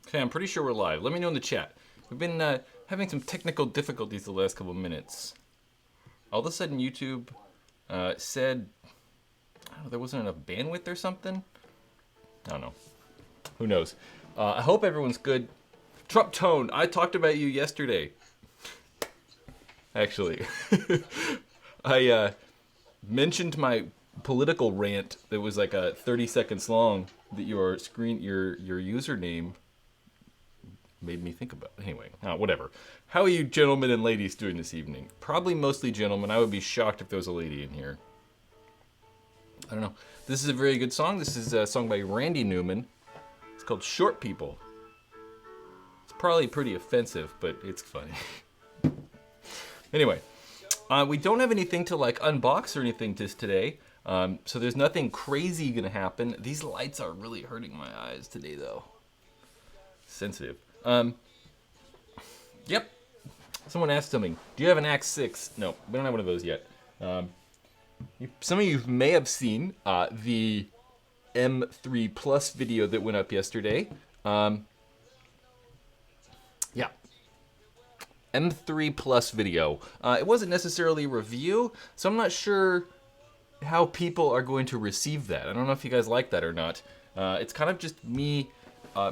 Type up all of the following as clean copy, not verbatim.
Okay, I'm pretty sure we're live. Let me know in the chat. We've been having some technical difficulties the last couple of minutes. All of a sudden, YouTube said, I don't know, there wasn't enough bandwidth or something? I don't know. Who knows? I hope everyone's good. Trump Tone, I talked about you yesterday. Actually. I mentioned my political rant that was like 30 seconds long that your username made me think about. Anyway, whatever. How are you gentlemen and ladies doing this evening? Probably mostly gentlemen. I would be shocked if there was a lady in here. I don't know. This is a very good song. This is a song by Randy Newman. It's called Short People. It's probably pretty offensive, but it's funny. Anyway, we don't have anything to like unbox or anything just today. So there's nothing crazy gonna happen. These lights are really hurting my eyes today though. Sensitive. Yep. Someone asked something. Do you have an Axe 6? No, we don't have one of those yet. Some of you may have seen the M3 Plus video that went up yesterday. Yeah. M3 Plus video. It wasn't necessarily a review, so I'm not sure how people are going to receive that. I don't know if you guys like that or not. It's kind of just me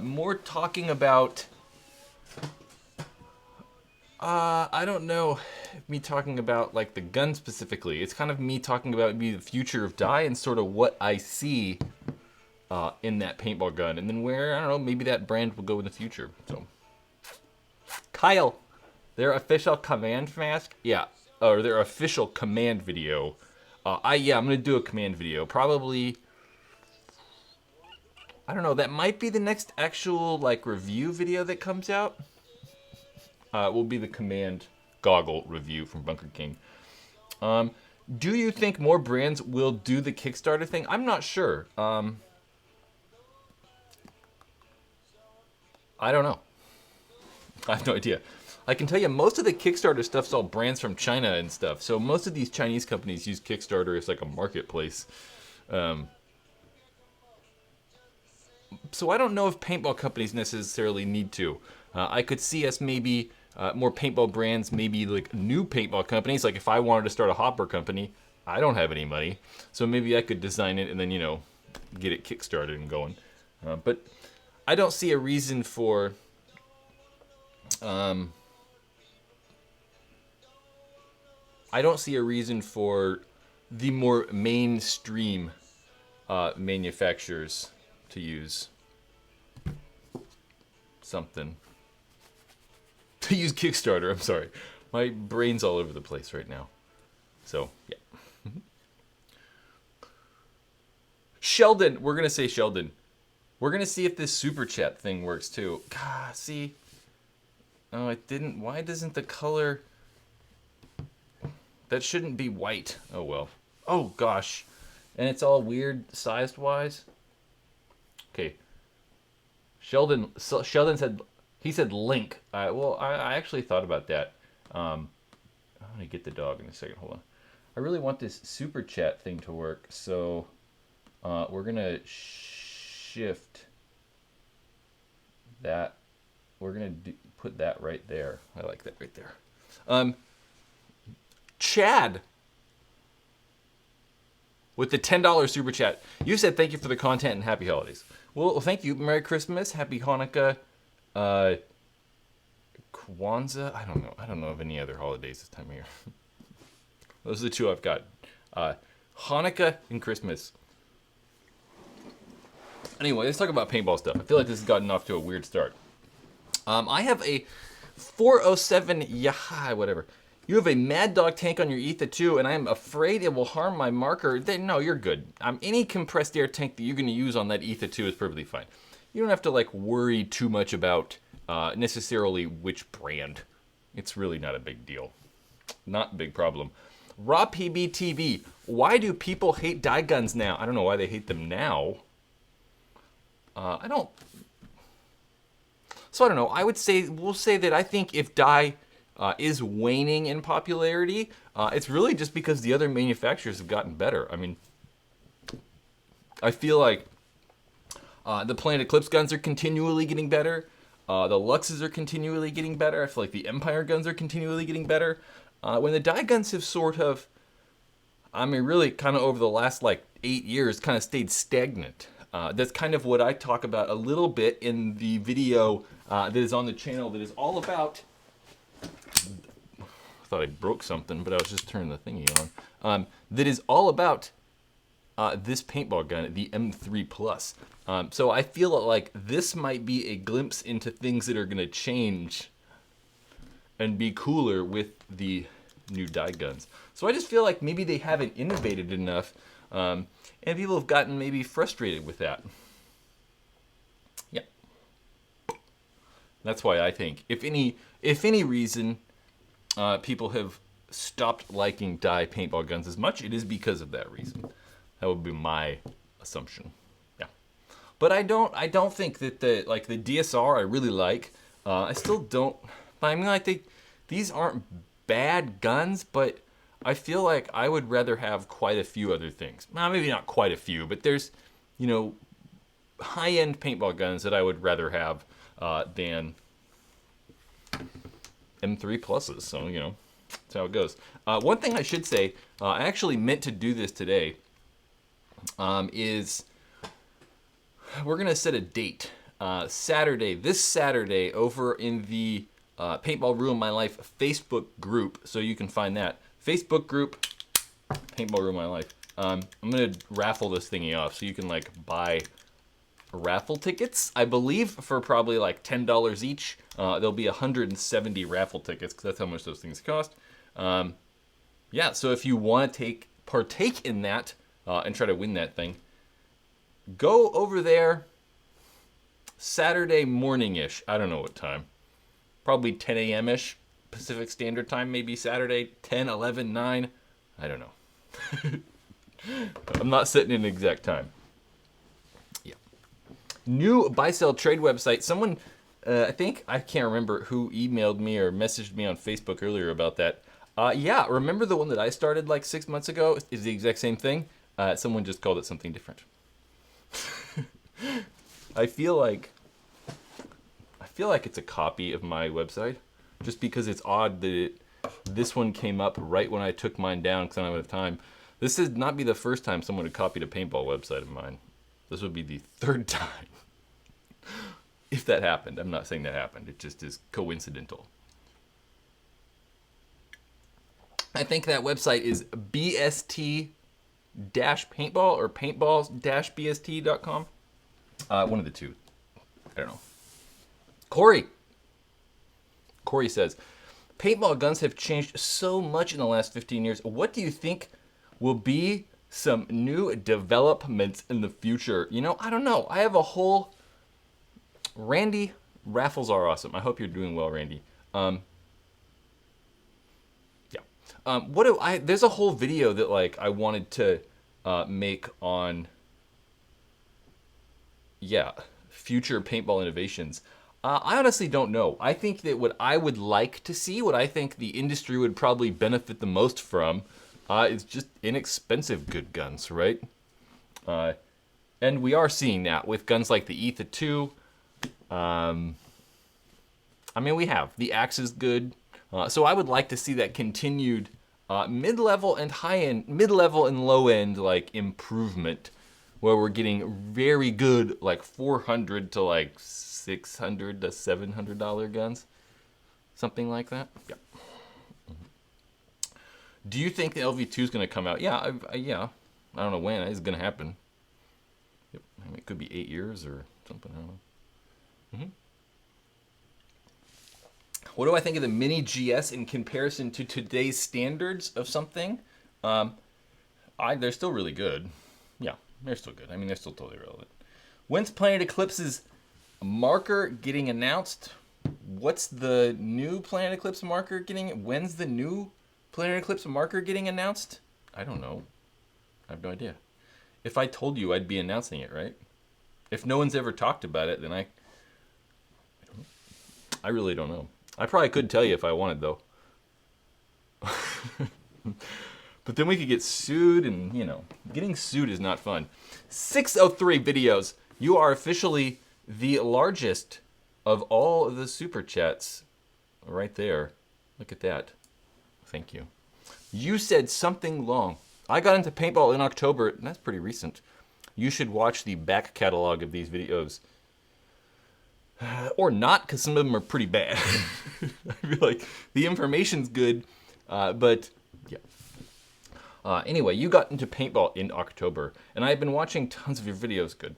more talking about... I don't know, me talking about like the gun specifically. It's kind of me talking about maybe the future of dye and sort of what I see in that paintball gun, and then where, I don't know, maybe that brand will go in the future. So, Kyle, their official command mask, yeah, or their official command video. I'm gonna do a command video, probably. I don't know. That might be the next actual like review video that comes out. Will be the command goggle review from Bunker King. Do you think more brands will do the Kickstarter thing? I'm not sure. I don't know. I have no idea. I can tell you most of the Kickstarter stuff's all brands from China and stuff. So most of these Chinese companies use Kickstarter as like a marketplace. So I don't know if paintball companies necessarily need to. I could see us maybe more paintball brands, maybe like new paintball companies. Like if I wanted to start a hopper company, I don't have any money, so maybe I could design it and then get it kickstarted and going. But I don't see a reason for the more mainstream manufacturers to use something. To use Kickstarter, I'm sorry. My brain's all over the place right now. So, yeah. Sheldon, we're going to say Sheldon. We're going to see if this super chat thing works too. God, see? Oh, it didn't. Why doesn't the color... That shouldn't be white. Oh, well. Oh, gosh. And it's all weird sized-wise. Okay. Sheldon said... He said link. Well, I actually thought about that. I'm going to get the dog in a second. Hold on. I really want this super chat thing to work, so we're going to shift that. We're going to put that right there. I like that right there. Chad with the $10 super chat. You said thank you for the content and happy holidays. Well, thank you. Merry Christmas. Happy Hanukkah. Kwanzaa? I don't know of any other holidays this time of year. Those are the two I've got. Hanukkah and Christmas. Anyway, let's talk about paintball stuff. I feel like this has gotten off to a weird start. I have a 407 Yaha, whatever. You have a Mad Dog tank on your Etha 2, and I am afraid it will harm my marker. No, you're good. Any compressed air tank that you're going to use on that Etha 2 is perfectly fine. You don't have to like worry too much about necessarily which brand. It's really not a big deal. Not a big problem. Raw PBTV. Why do people hate dye guns now? I don't know why they hate them now. I don't know. We'll say that I think if dye is waning in popularity, it's really just because the other manufacturers have gotten better. I mean, I feel like the Planet Eclipse guns are continually getting better. The Luxes are continually getting better. I feel like the Empire guns are continually getting better. When the die guns have sort of, I mean, really kind of over the last like 8 years kind of stayed stagnant. That's kind of what I talk about a little bit in the video that is on the channel that is all about, I thought I broke something, but I was just turning the thingy on. That is all about this paintball gun, the M3 Plus. So I feel like this might be a glimpse into things that are going to change and be cooler with the new die guns. So I just feel like maybe they haven't innovated enough, and people have gotten maybe frustrated with that. Yeah. That's why I think, if any reason people have stopped liking die paintball guns as much, it is because of that reason. That would be my assumption. Yeah. But I don't think that the DSR I really like. I still don't. I mean, like these aren't bad guns, but I feel like I would rather have quite a few other things. Well, maybe not quite a few, but there's, you know, high-end paintball guns that I would rather have than M3 Pluses. So, you know, that's how it goes. One thing I should say, I actually meant to do this today, is we're going to set a date. This Saturday, over in the Paintball Ruin My Life Facebook group, so you can find that. Facebook group, Paintball Ruin My Life. I'm going to raffle this thingy off, so you can, like, buy raffle tickets, I believe, for probably, like, $10 each. There'll be 170 raffle tickets, because that's how much those things cost. Yeah, so if you want to partake in that and try to win that thing, go over there Saturday morning-ish. I don't know what time. Probably 10 a.m.-ish Pacific Standard Time, maybe Saturday, 10, 11, 9. I don't know. I'm not setting an exact time. Yeah. New buy-sell trade website. Someone, I can't remember who emailed me or messaged me on Facebook earlier about that. Yeah, remember the one that I started like 6 months ago? Is the exact same thing. Someone just called it something different. I feel like it's a copy of my website, just because it's odd that this one came up right when I took mine down because I don't have enough time. This would not be the first time someone had copied a paintball website of mine. This would be the third time. If that happened. I'm not saying that happened. It just is coincidental. I think that website is bst-paintball or paintballs-bst.com. One of the two. I don't know. Corey says, paintball guns have changed so much in the last 15 years. What do you think will be some new developments in the future? You know, I don't know. I have a whole... Randy, raffles are awesome. I hope you're doing well, Randy. Yeah. There's a whole video that, like, I wanted to make on... Yeah, future paintball innovations. I honestly don't know. I think that what I would like to see, what I think the industry would probably benefit the most from, is just inexpensive good guns, right? And we are seeing that with guns like the Etha 2. I mean, we have. The Axe is good. So I would like to see that continued mid-level and high-end, mid-level and low-end, like, improvement, where we're getting very good, like, $400 to, like, $600 to $700 guns. Something like that. Yeah. Do you think the LV2 is going to come out? Yeah, yeah. I don't know when. It's going to happen. Yep. I mean, it could be 8 years or something. I don't know. What do I think of the Mini GS in comparison to today's standards of something? They're still really good. Yeah, they're still good. I mean, they're still totally relevant. When's Planet Eclipse's marker getting announced? What's the new Planet Eclipse marker getting? When's the new Planet Eclipse marker getting announced? I don't know. I have no idea. If I told you, I'd be announcing it, right? If no one's ever talked about it, then I really don't know. I probably could tell you if I wanted, though. But then we could get sued, and, you know, getting sued is not fun. 603 videos. You are officially the largest of all of the super chats right there. Look at that. Thank you. You said something long. I got into paintball in October, and that's pretty recent. You should watch the back catalog of these videos. Or not, because some of them are pretty bad. I feel like the information's good, but yeah. Anyway, you got into paintball in October, and I've been watching tons of your videos. Good.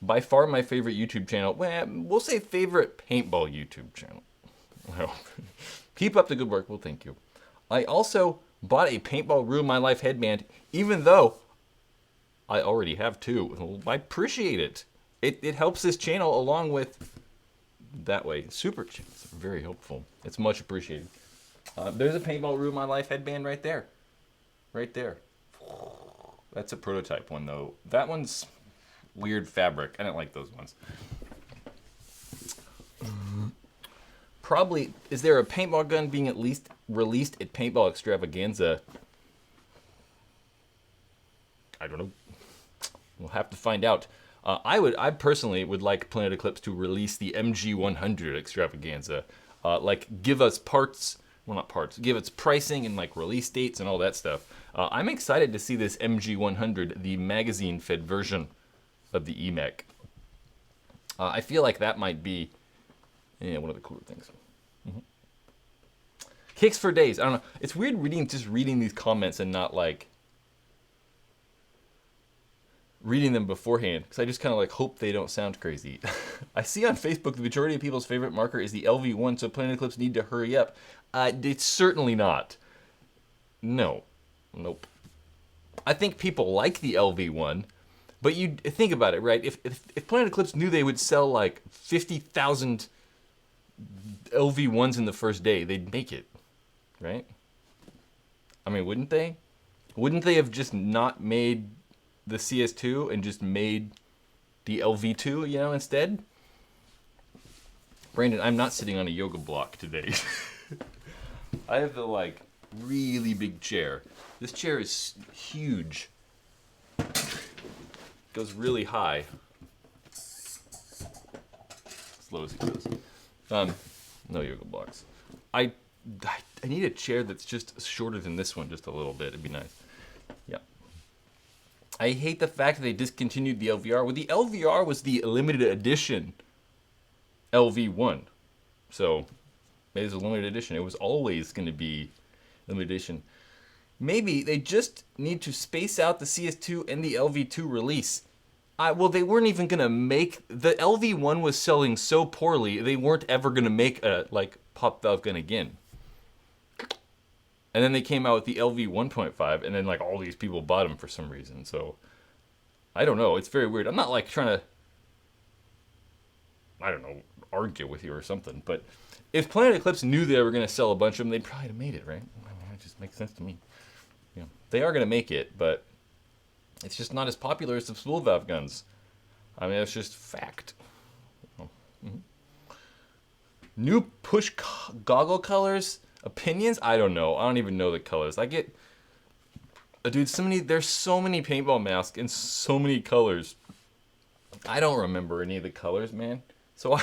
By far my favorite YouTube channel. Well, we'll say favorite paintball YouTube channel. Well, keep up the good work. Well, thank you. I also bought a Paintball Ruin My Life headband, even though I already have two. I appreciate it. It helps this channel along with that way. Super chats are very helpful. It's much appreciated. There's a Paintball Ruin My Life headband right there. Right there. That's a prototype one, though. That one's weird fabric. I don't like those ones. Probably, is there a paintball gun being at least released at Paintball Extravaganza? I don't know. We'll have to find out. I personally would like Planet Eclipse to release the MG100 Extravaganza. Like, give us parts, well, not parts, give us pricing and like release dates and all that stuff. I'm excited to see this MG100, the magazine-fed version of the EMEC. I feel like that might be one of the cooler things. Kicks for days. I don't know. It's weird reading these comments and not like reading them beforehand, because I just kind of like hope they don't sound crazy. I see on Facebook the majority of people's favorite marker is the LV1, so Planet Eclipse need to hurry up. It's certainly not. No. Nope. I think people like the LV1, but you think about it, right? If Planet Eclipse knew they would sell like 50,000 LV1s in the first day, they'd make it, right? I mean, wouldn't they? Wouldn't they have just not made the CS2 and just made the LV2, instead? Brandon, I'm not sitting on a yoga block today. I have the, like, really big chair. This chair is huge. Goes really high. Slow as it goes. No yoga blocks. I need a chair that's just shorter than this one, just a little bit. It'd be nice. Yeah. I hate the fact that they discontinued the LVR. Well, the LVR was the limited edition LV1. So, it is a limited edition. It was always going to be limited edition. Maybe they just need to space out the CS2 and the LV2 release. Well, they weren't even going to make... The LV1 was selling so poorly, they weren't ever going to make a, pop valve gun again. And then they came out with the LV 1.5, and then, all these people bought them for some reason. So, I don't know. It's very weird. I'm not, trying to, argue with you or something. But if Planet Eclipse knew they were going to sell a bunch of them, they'd probably have made it, right? It just makes sense to me. They are going to make it, but it's just not as popular as the spool valve guns. I mean, that's just fact. New push goggle colors, opinions? I don't know. I don't even know the colors. I get, dude, there's so many paintball masks in so many colors. I don't remember any of the colors, man. So I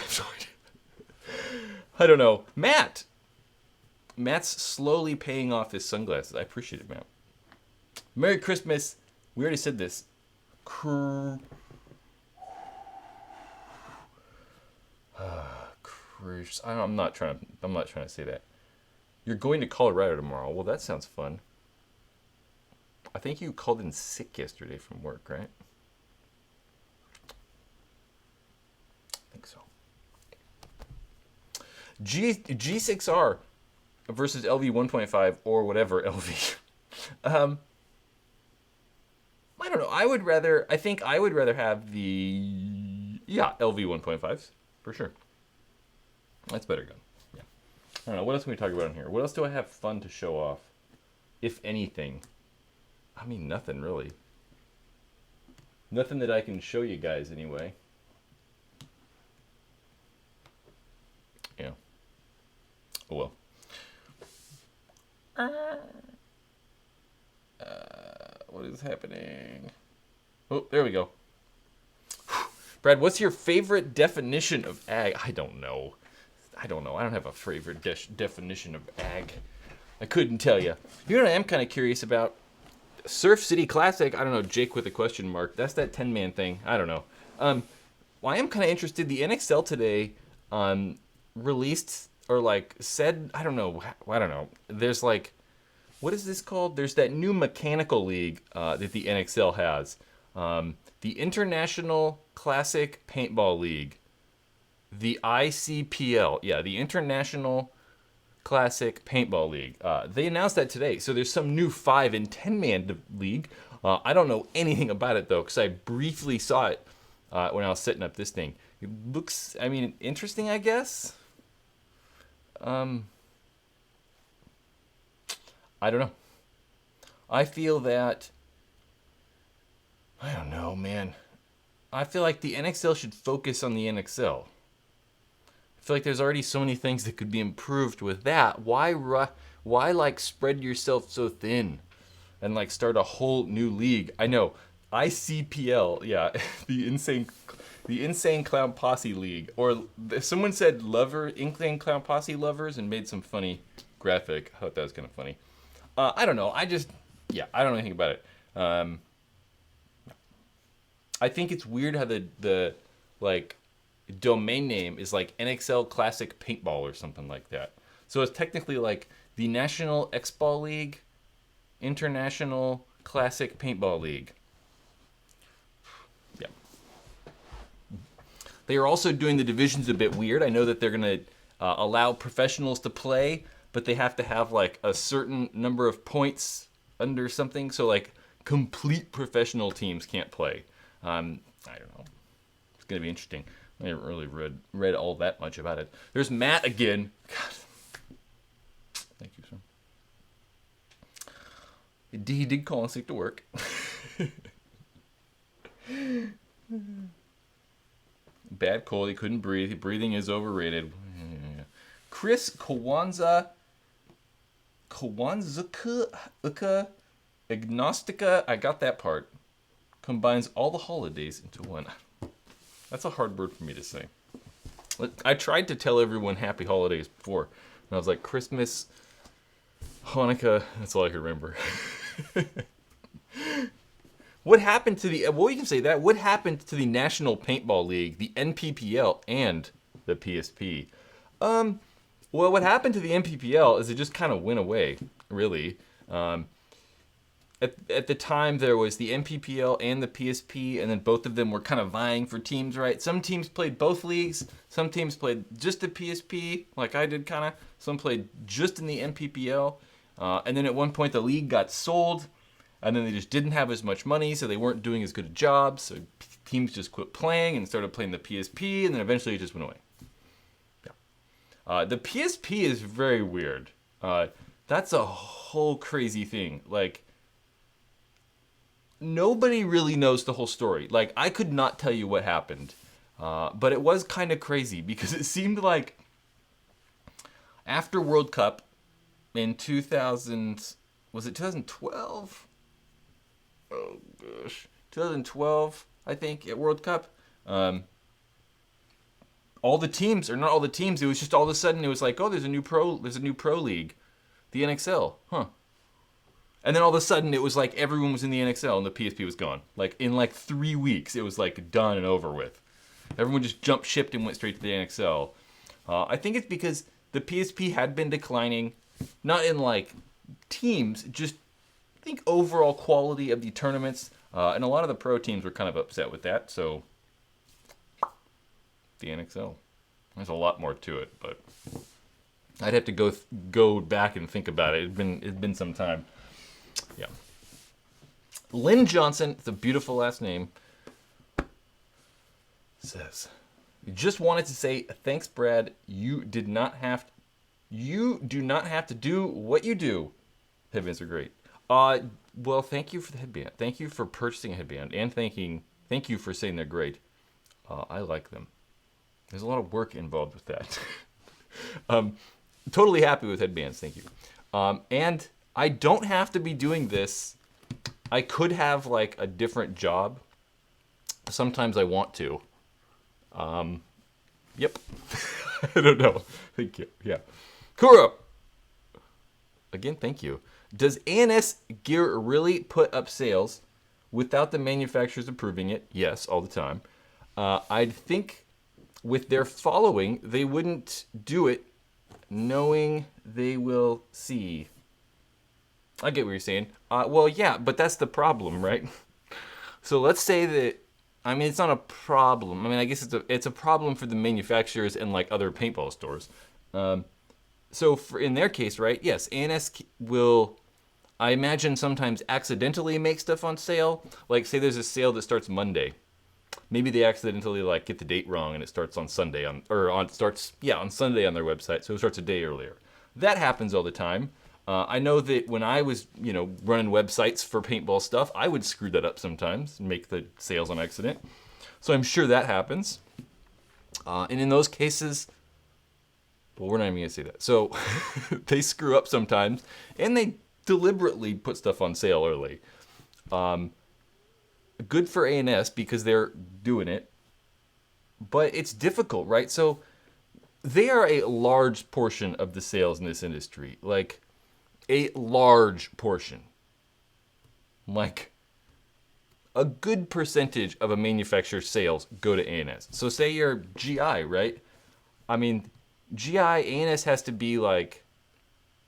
don't know. Matt's slowly paying off his sunglasses. I appreciate it, Matt. Merry Christmas. We already said this. I'm not trying to say that. You're going to Colorado tomorrow. Well, that sounds fun. I think you called in sick yesterday from work, right? I think so. G6R versus LV 1.5 or whatever LV. I don't know. I think I would rather have the LV 1.5s for sure. That's better gun. Yeah. I don't know. What else can we talk about in here? What else do I have fun to show off? If anything. I mean, nothing really. Nothing that I can show you guys anyway. Yeah. Oh well. What is happening? Oh, there we go. Brad, what's your favorite definition of ag? I don't know. I don't have a favorite definition of ag. I couldn't tell you. You know what I am kind of curious about? Surf City Classic. I don't know. Jake with a question mark. That's that 10-man thing. I don't know. Well, I am kind of interested. The NXL today released or like said, I don't know. There's like, what is this called? There's that new mechanical league that the NXL has. The International Classic Paintball League. The ICPL. Yeah, the International Classic Paintball League. They announced that today. So there's some new 5 and 10-man league. I don't know anything about it though, because I briefly saw it when I was setting up this thing. It looks, I mean, interesting, I guess. I don't know. I feel that, I don't know, man. I feel like the NXL should focus on the NXL. I feel like there's already so many things that could be improved with that. Why like spread yourself so thin and like start a whole new league? I know, ICPL, yeah, the Insane Clown Posse League, or someone said Insane Clown Posse Lovers and made some funny graphic. I thought that was kind of funny. I don't know. I don't know anything about it. I think it's weird how the like domain name is like NXL Classic Paintball or something like that. So it's technically like the National X-Ball League, International Classic Paintball League. Yeah. They are also doing the divisions a bit weird. I know that they're going to allow professionals to play, but they have to have like a certain number of points under something. So like complete professional teams can't play. I don't know. It's going to be interesting. I haven't really read all that much about it. There's Matt again. God. Thank you, sir. He did call in sick to work. Bad cold. He couldn't breathe. Breathing is overrated. Chris Kwanzaa Agnostica. I got that part. Combines all the holidays into one. That's a hard word for me to say. I tried to tell everyone happy holidays before. And I was like, Christmas, Hanukkah, that's all I could remember. What happened to the, well, you can say that. What happened to the National Paintball League, the NPPL, and the PSP? Well, what happened to the NPPL is it just kind of went away, really. At the time, there was the NPPL and the PSP, and then both of them were kind of vying for teams, right? Some teams played both leagues. Some teams played just the PSP, like I did kind of. Some played just in the NPPL. And then at one point, the league got sold, and then they just didn't have as much money, so they weren't doing as good a job. So teams just quit playing and started playing the PSP, and then eventually it just went away. Yeah. The PSP is very weird. That's a whole crazy thing. Like, nobody really knows the whole story. Like, I could not tell you what happened. But it was kind of crazy because it seemed like after World Cup in 2000, was it 2012? Oh, gosh. 2012, I think, at World Cup. All the teams, or not all the teams, it was just all of a sudden it was like, oh, there's a new pro league, the NXL. Huh. And then all of a sudden, it was like everyone was in the NXL and the PSP was gone. Like, in like 3 weeks, it was like done and over with. Everyone just jumped ship and went straight to the NXL. I think it's because the PSP had been declining, not in like teams, just I think overall quality of the tournaments. And a lot of the pro teams were kind of upset with that. So, the NXL. There's a lot more to it, but I'd have to go back and think about it. It'd been some time. Yeah. Lynn Johnson, it's a beautiful last name, says, just wanted to say thanks, Brad. You do not have to do what you do. Headbands are great. Well, thank you for the headband. Thank you for purchasing a headband, and thank you for saying they're great. I like them. There's a lot of work involved with that. Totally happy with headbands. Thank you. And I don't have to be doing this. I could have like a different job. Sometimes I want to. Yep. I don't know. Thank you. Yeah. Kuro! Again, thank you. Does ANS gear really put up sales without the manufacturers approving it? Yes, all the time. I'd think with their following, they wouldn't do it knowing they will see. I get what you're saying. Well, yeah, but that's the problem, right? So let's say that, I mean, it's not a problem. I mean, I guess it's a problem for the manufacturers and like other paintball stores. So in their case, right? Yes, ANS will, I imagine, sometimes accidentally make stuff on sale. Like, say there's a sale that starts Monday. Maybe they accidentally like get the date wrong and it starts on Sunday on Sunday on their website, so it starts a day earlier. That happens all the time. I know that when I was, running websites for paintball stuff, I would screw that up sometimes and make the sales on accident. So I'm sure that happens. And in those cases, well, we're not even going to say that. So they screw up sometimes, and they deliberately put stuff on sale early. Good for ANS because they're doing it, but it's difficult, right? So they are a large portion of the sales in this industry, like a large portion, like a good percentage of a manufacturer's sales go to ANS. So say you're GI, right? I mean, GI, ANS has to be like,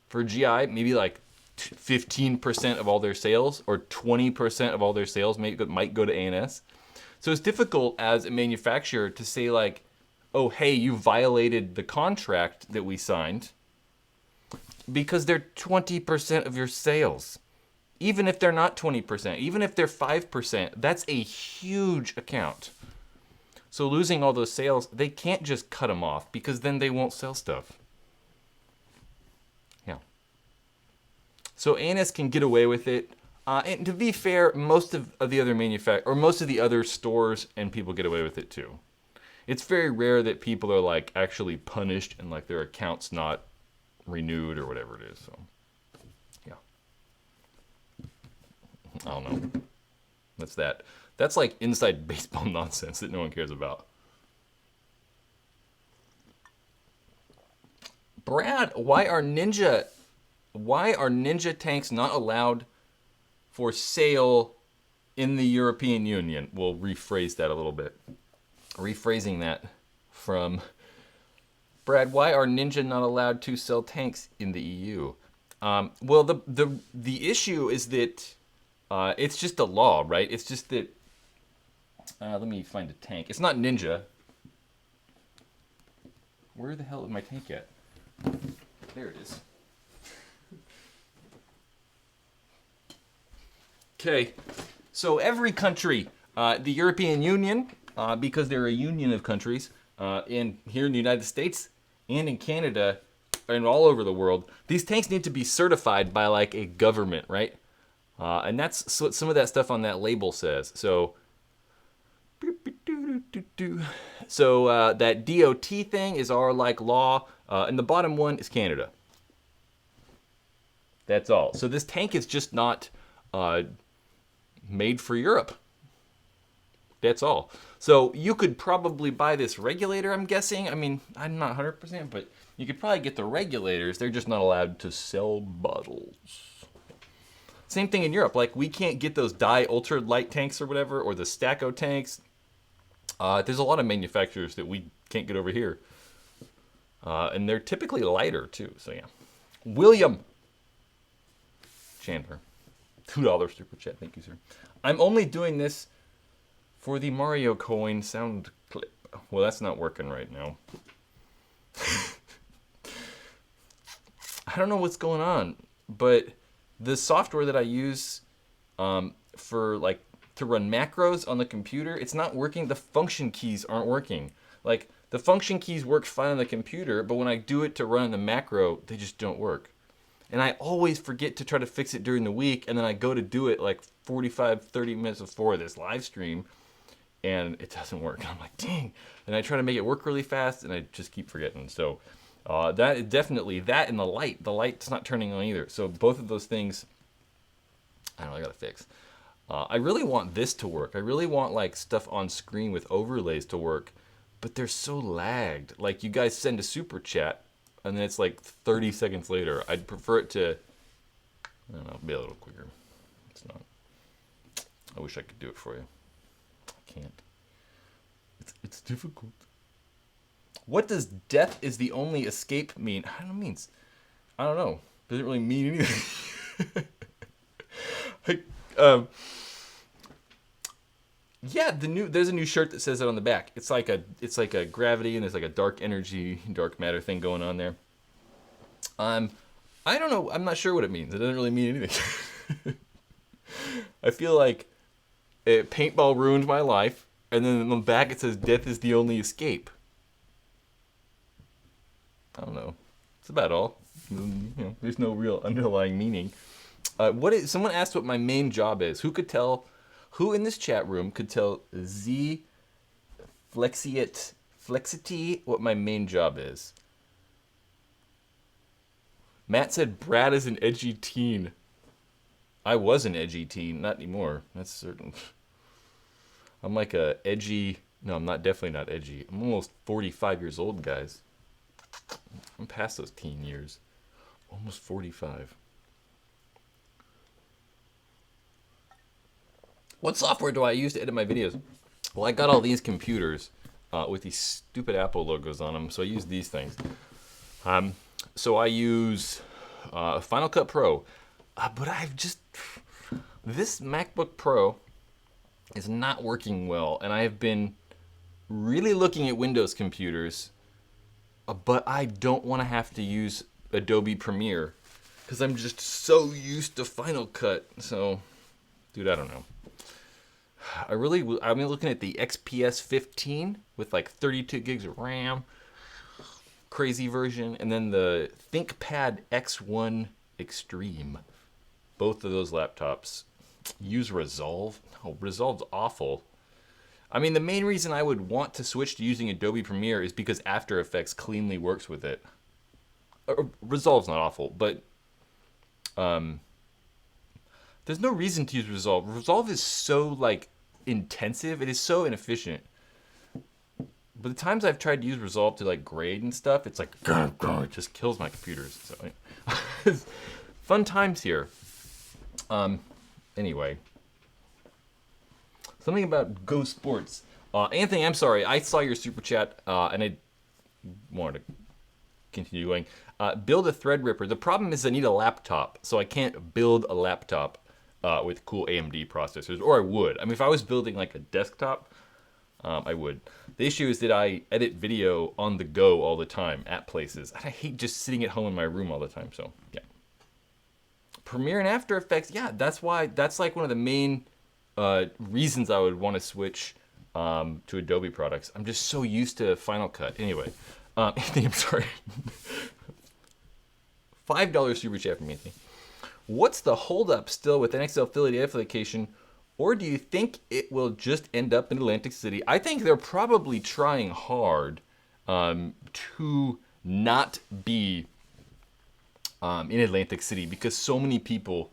for GI, maybe like 15% of all their sales or 20% of all their sales might go to ANS. So it's difficult as a manufacturer to say like, oh, hey, you violated the contract that we signed because they're 20% of your sales. Even if they're not 20%, even if they're 5%, that's a huge account. So losing all those sales, they can't just cut them off because then they won't sell stuff. Yeah. So ANS can get away with it. And to be fair, most of the other most of the other stores and people get away with it too. It's very rare that people are like actually punished and like their account's not renewed or whatever it is. So, yeah. I don't know. That's that. That's like inside baseball nonsense that no one cares about. Brad, why are ninja tanks not allowed for sale in the European Union? We'll rephrase that a little bit. Rephrasing that from Brad, why are ninja not allowed to sell tanks in the EU? Well, the issue is that it's just a law, right? It's just that. Let me find a tank. It's not ninja. Where the hell is my tank at? There it is. Okay, so every country, the European Union, because they're a union of countries, and here in the United States and in Canada and all over the world, these tanks need to be certified by like a government, right? And that's what some of that stuff on that label says. So that DOT thing is our like law, and the bottom one is Canada. That's all. So this tank is just not made for Europe. That's all. So you could probably buy this regulator, I'm guessing. I mean, I'm not 100%, but you could probably get the regulators. They're just not allowed to sell bottles. Same thing in Europe. Like, we can't get those dye ultra light tanks or whatever, or the Stacko tanks. There's a lot of manufacturers that we can't get over here. And they're typically lighter, too. So, yeah. William Chandler. $2 super chat. Thank you, sir. I'm only doing this for the Mario coin sound clip. Well, that's not working right now. I don't know what's going on, but the software that I use for like to run macros on the computer, it's not working. The function keys aren't working. Like, the function keys work fine on the computer, but when I do it to run the macro, they just don't work. And I always forget to try to fix it during the week, and then I go to do it like 45, 30 minutes before this live stream, and it doesn't work. I'm like, dang. And I try to make it work really fast, and I just keep forgetting. So that is definitely that, and the light. The light's not turning on either. So both of those things, I don't know, I gotta fix. I really want this to work. I really want like stuff on screen with overlays to work, but they're so lagged. Like, you guys send a super chat, and then it's like 30 seconds later. I'd prefer it to, I don't know, be a little quicker. It's not. I wish I could do it for you. I can't. It's difficult. What does death is the only escape mean? I don't know. Doesn't really mean anything. Yeah, there's a new shirt that says that on the back. It's like a gravity, and there's like a dark energy, dark matter thing going on there. I don't know. I'm not sure what it means. It doesn't really mean anything. I feel like paintball ruined my life, and then on the back it says death is the only escape. I don't know. That's about all. There's no real underlying meaning. Someone asked what my main job is. Who in this chat room could tell Z Flexity what my main job is? Matt said Brad is an edgy teen. I was an edgy teen, not anymore. That's certain. I'm like a edgy. No, I'm definitely not edgy. I'm almost 45 years old, guys. I'm past those teen years. Almost 45. What software do I use to edit my videos? Well, I got all these computers with these stupid Apple logos on them, so I use these things. So I use Final Cut Pro, but this MacBook Pro is not working well, and I have been really looking at Windows computers, but I don't want to have to use Adobe Premiere because I'm just so used to Final Cut. So, dude, I don't know. I'm looking at the XPS 15 with like 32 gigs of RAM, crazy version, and then the ThinkPad X1 Extreme. Both of those laptops use Resolve. No, Resolve's awful. I mean, the main reason I would want to switch to using Adobe Premiere is because After Effects cleanly works with it. Resolve's not awful, but there's no reason to use Resolve. Resolve is so intensive. It is so inefficient. But the times I've tried to use Resolve to grade and stuff, it's like it just kills my computers. So fun times here. Anyway, something about Go Sports. Anthony, I'm sorry. I saw your super chat and I wanted to continue going. Build a Threadripper. The problem is I need a laptop, so I can't build a laptop with cool AMD processors, or I would. I mean, if I was building a desktop, I would. The issue is that I edit video on the go all the time at places. I hate just sitting at home in my room all the time, so yeah. Premiere and After Effects, yeah, that's one of the main reasons I would want to switch to Adobe products. I'm just so used to Final Cut. Anyway, Anthony, I'm sorry. $5 super chat from Anthony. What's the holdup still with NXL affiliate application, or do you think it will just end up in Atlantic City? I think they're probably trying hard to not be in Atlantic City because so many people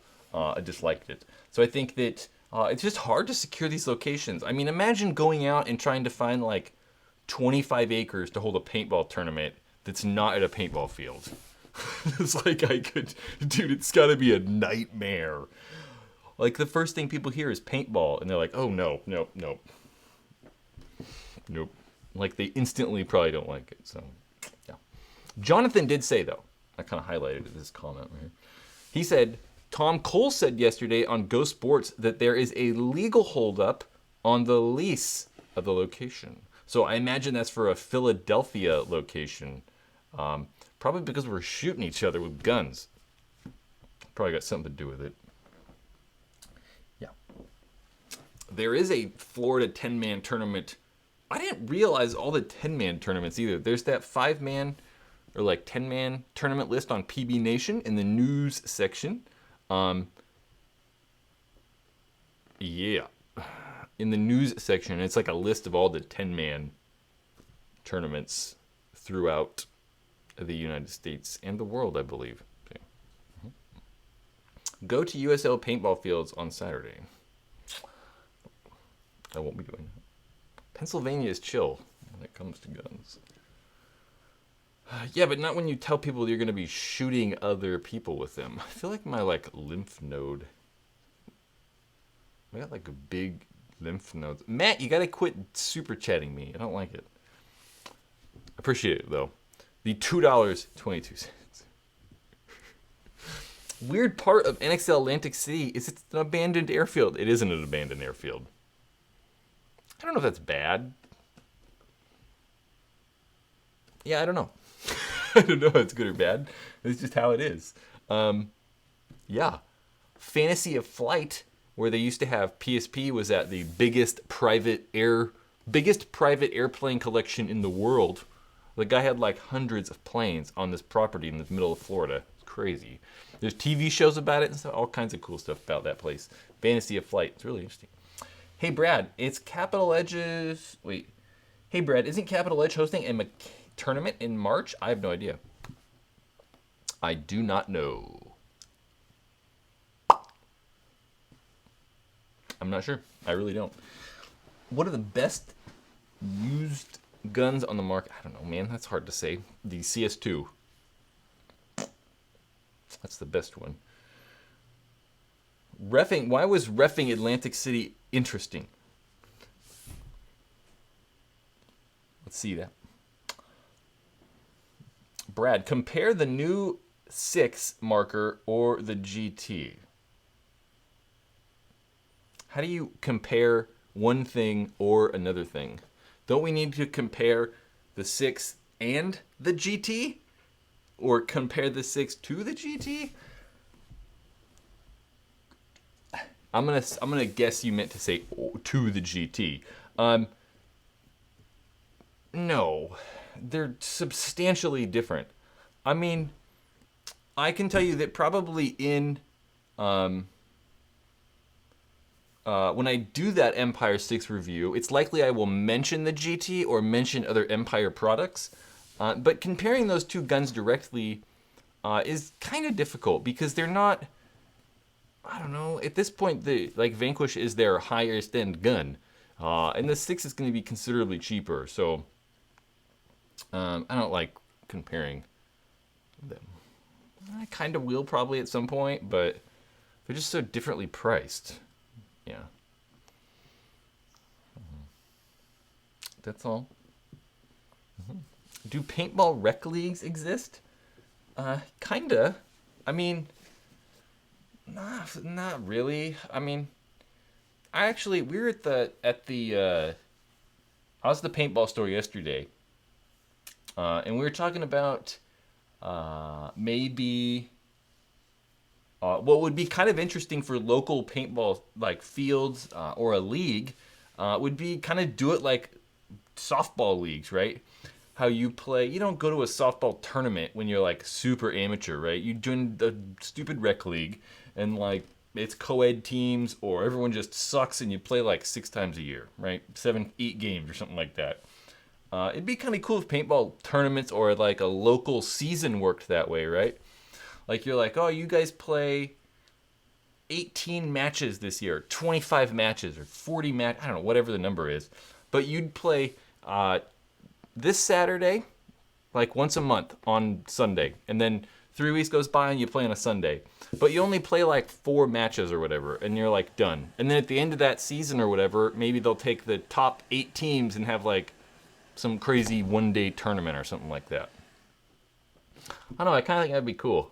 disliked it. So I think that it's just hard to secure these locations. I mean, imagine going out and trying to find 25 acres to hold a paintball tournament that's not at a paintball field. It's dude, it's gotta be a nightmare. The first thing people hear is paintball, and they're like, oh no. Nope. They instantly probably don't like it, so, yeah. Jonathan did say, though, I kind of highlighted this comment right here. He said, Tom Cole said yesterday on Go Sports that there is a legal holdup on the lease of the location. So I imagine that's for a Philadelphia location. Probably because we're shooting each other with guns. Probably got something to do with it. Yeah. There is a Florida 10-man tournament. I didn't realize all the 10-man tournaments either. There's that 5-man or 10-man tournament list on PB Nation in the news section. Yeah. In the news section, it's a list of all the 10-man tournaments throughout the United States and the world, I believe. Okay. Go to USL paintball fields on Saturday. I won't be doing that. Pennsylvania is chill. it comes to guns. Yeah, but not when you tell people you're going to be shooting other people with them. I feel like my lymph node. I got like a big lymph nodes. Matt, you got to quit super chatting me. I don't like it. Appreciate it though. The $2.22. Weird part of NXL Atlantic City is it's an abandoned airfield. It isn't an abandoned airfield. I don't know if that's bad. Yeah, I don't know. I don't know if it's good or bad. It's just how it is. Yeah. Fantasy of Flight, where they used to have PSP, was at the biggest private airplane collection in the world. The guy had like hundreds of planes on this property in the middle of Florida. It's crazy. There's TV shows about it and stuff, all kinds of cool stuff about that place. Fantasy of Flight. It's really interesting. Hey, Brad, it's Capital Edge's... Wait. Hey, Brad, isn't Capital Edge hosting a tournament in March? I have no idea. I do not know. I'm not sure. I really don't. What are the best used guns on the market? I don't know, man. That's hard to say. The CS2. That's the best one. Reffing. Why was reffing Atlantic City interesting? Let's see that. Brad, compare the new 6 marker or the GT. How do you compare one thing or another thing? Don't we need to compare the 6 and the GT? Or compare the 6 to the GT? I'm gonna guess you meant to say to the GT. No, they're substantially different. I mean, I can tell you that probably in when I do that Empire 6 review, it's likely I will mention the GT or mention other Empire products. But comparing those two guns directly is kind of difficult because they're not. I don't know. At this point, the Vanquish is their highest end gun, and the 6 is going to be considerably cheaper. So I don't like comparing them. I kind of will probably at some point, but they're just so differently priced. Yeah. That's all. Do paintball rec leagues exist? Kinda. I mean, not really. I mean, we were at the I was at the paintball store yesterday, and we were talking about maybe what would be kind of interesting for local paintball fields or a league would be kind of do it like softball leagues, right? How you play, you don't go to a softball tournament when you're super amateur, right? You join the stupid rec league and it's co-ed teams or everyone just sucks and you play 6 times a year, right? 7-8 games or something like that. It'd be kind of cool if paintball tournaments or a local season worked that way, right? You're oh, you guys play 18 matches this year, 25 matches or 40 matches, I don't know, whatever the number is. But you'd play this Saturday, once a month on Sunday, and then 3 weeks goes by and you play on a Sunday, but you only play 4 matches or whatever, and you're done. And then at the end of that season or whatever, maybe they'll take the top 8 teams and have some crazy one-day tournament or something like that. I don't know. I kind of think that'd be cool.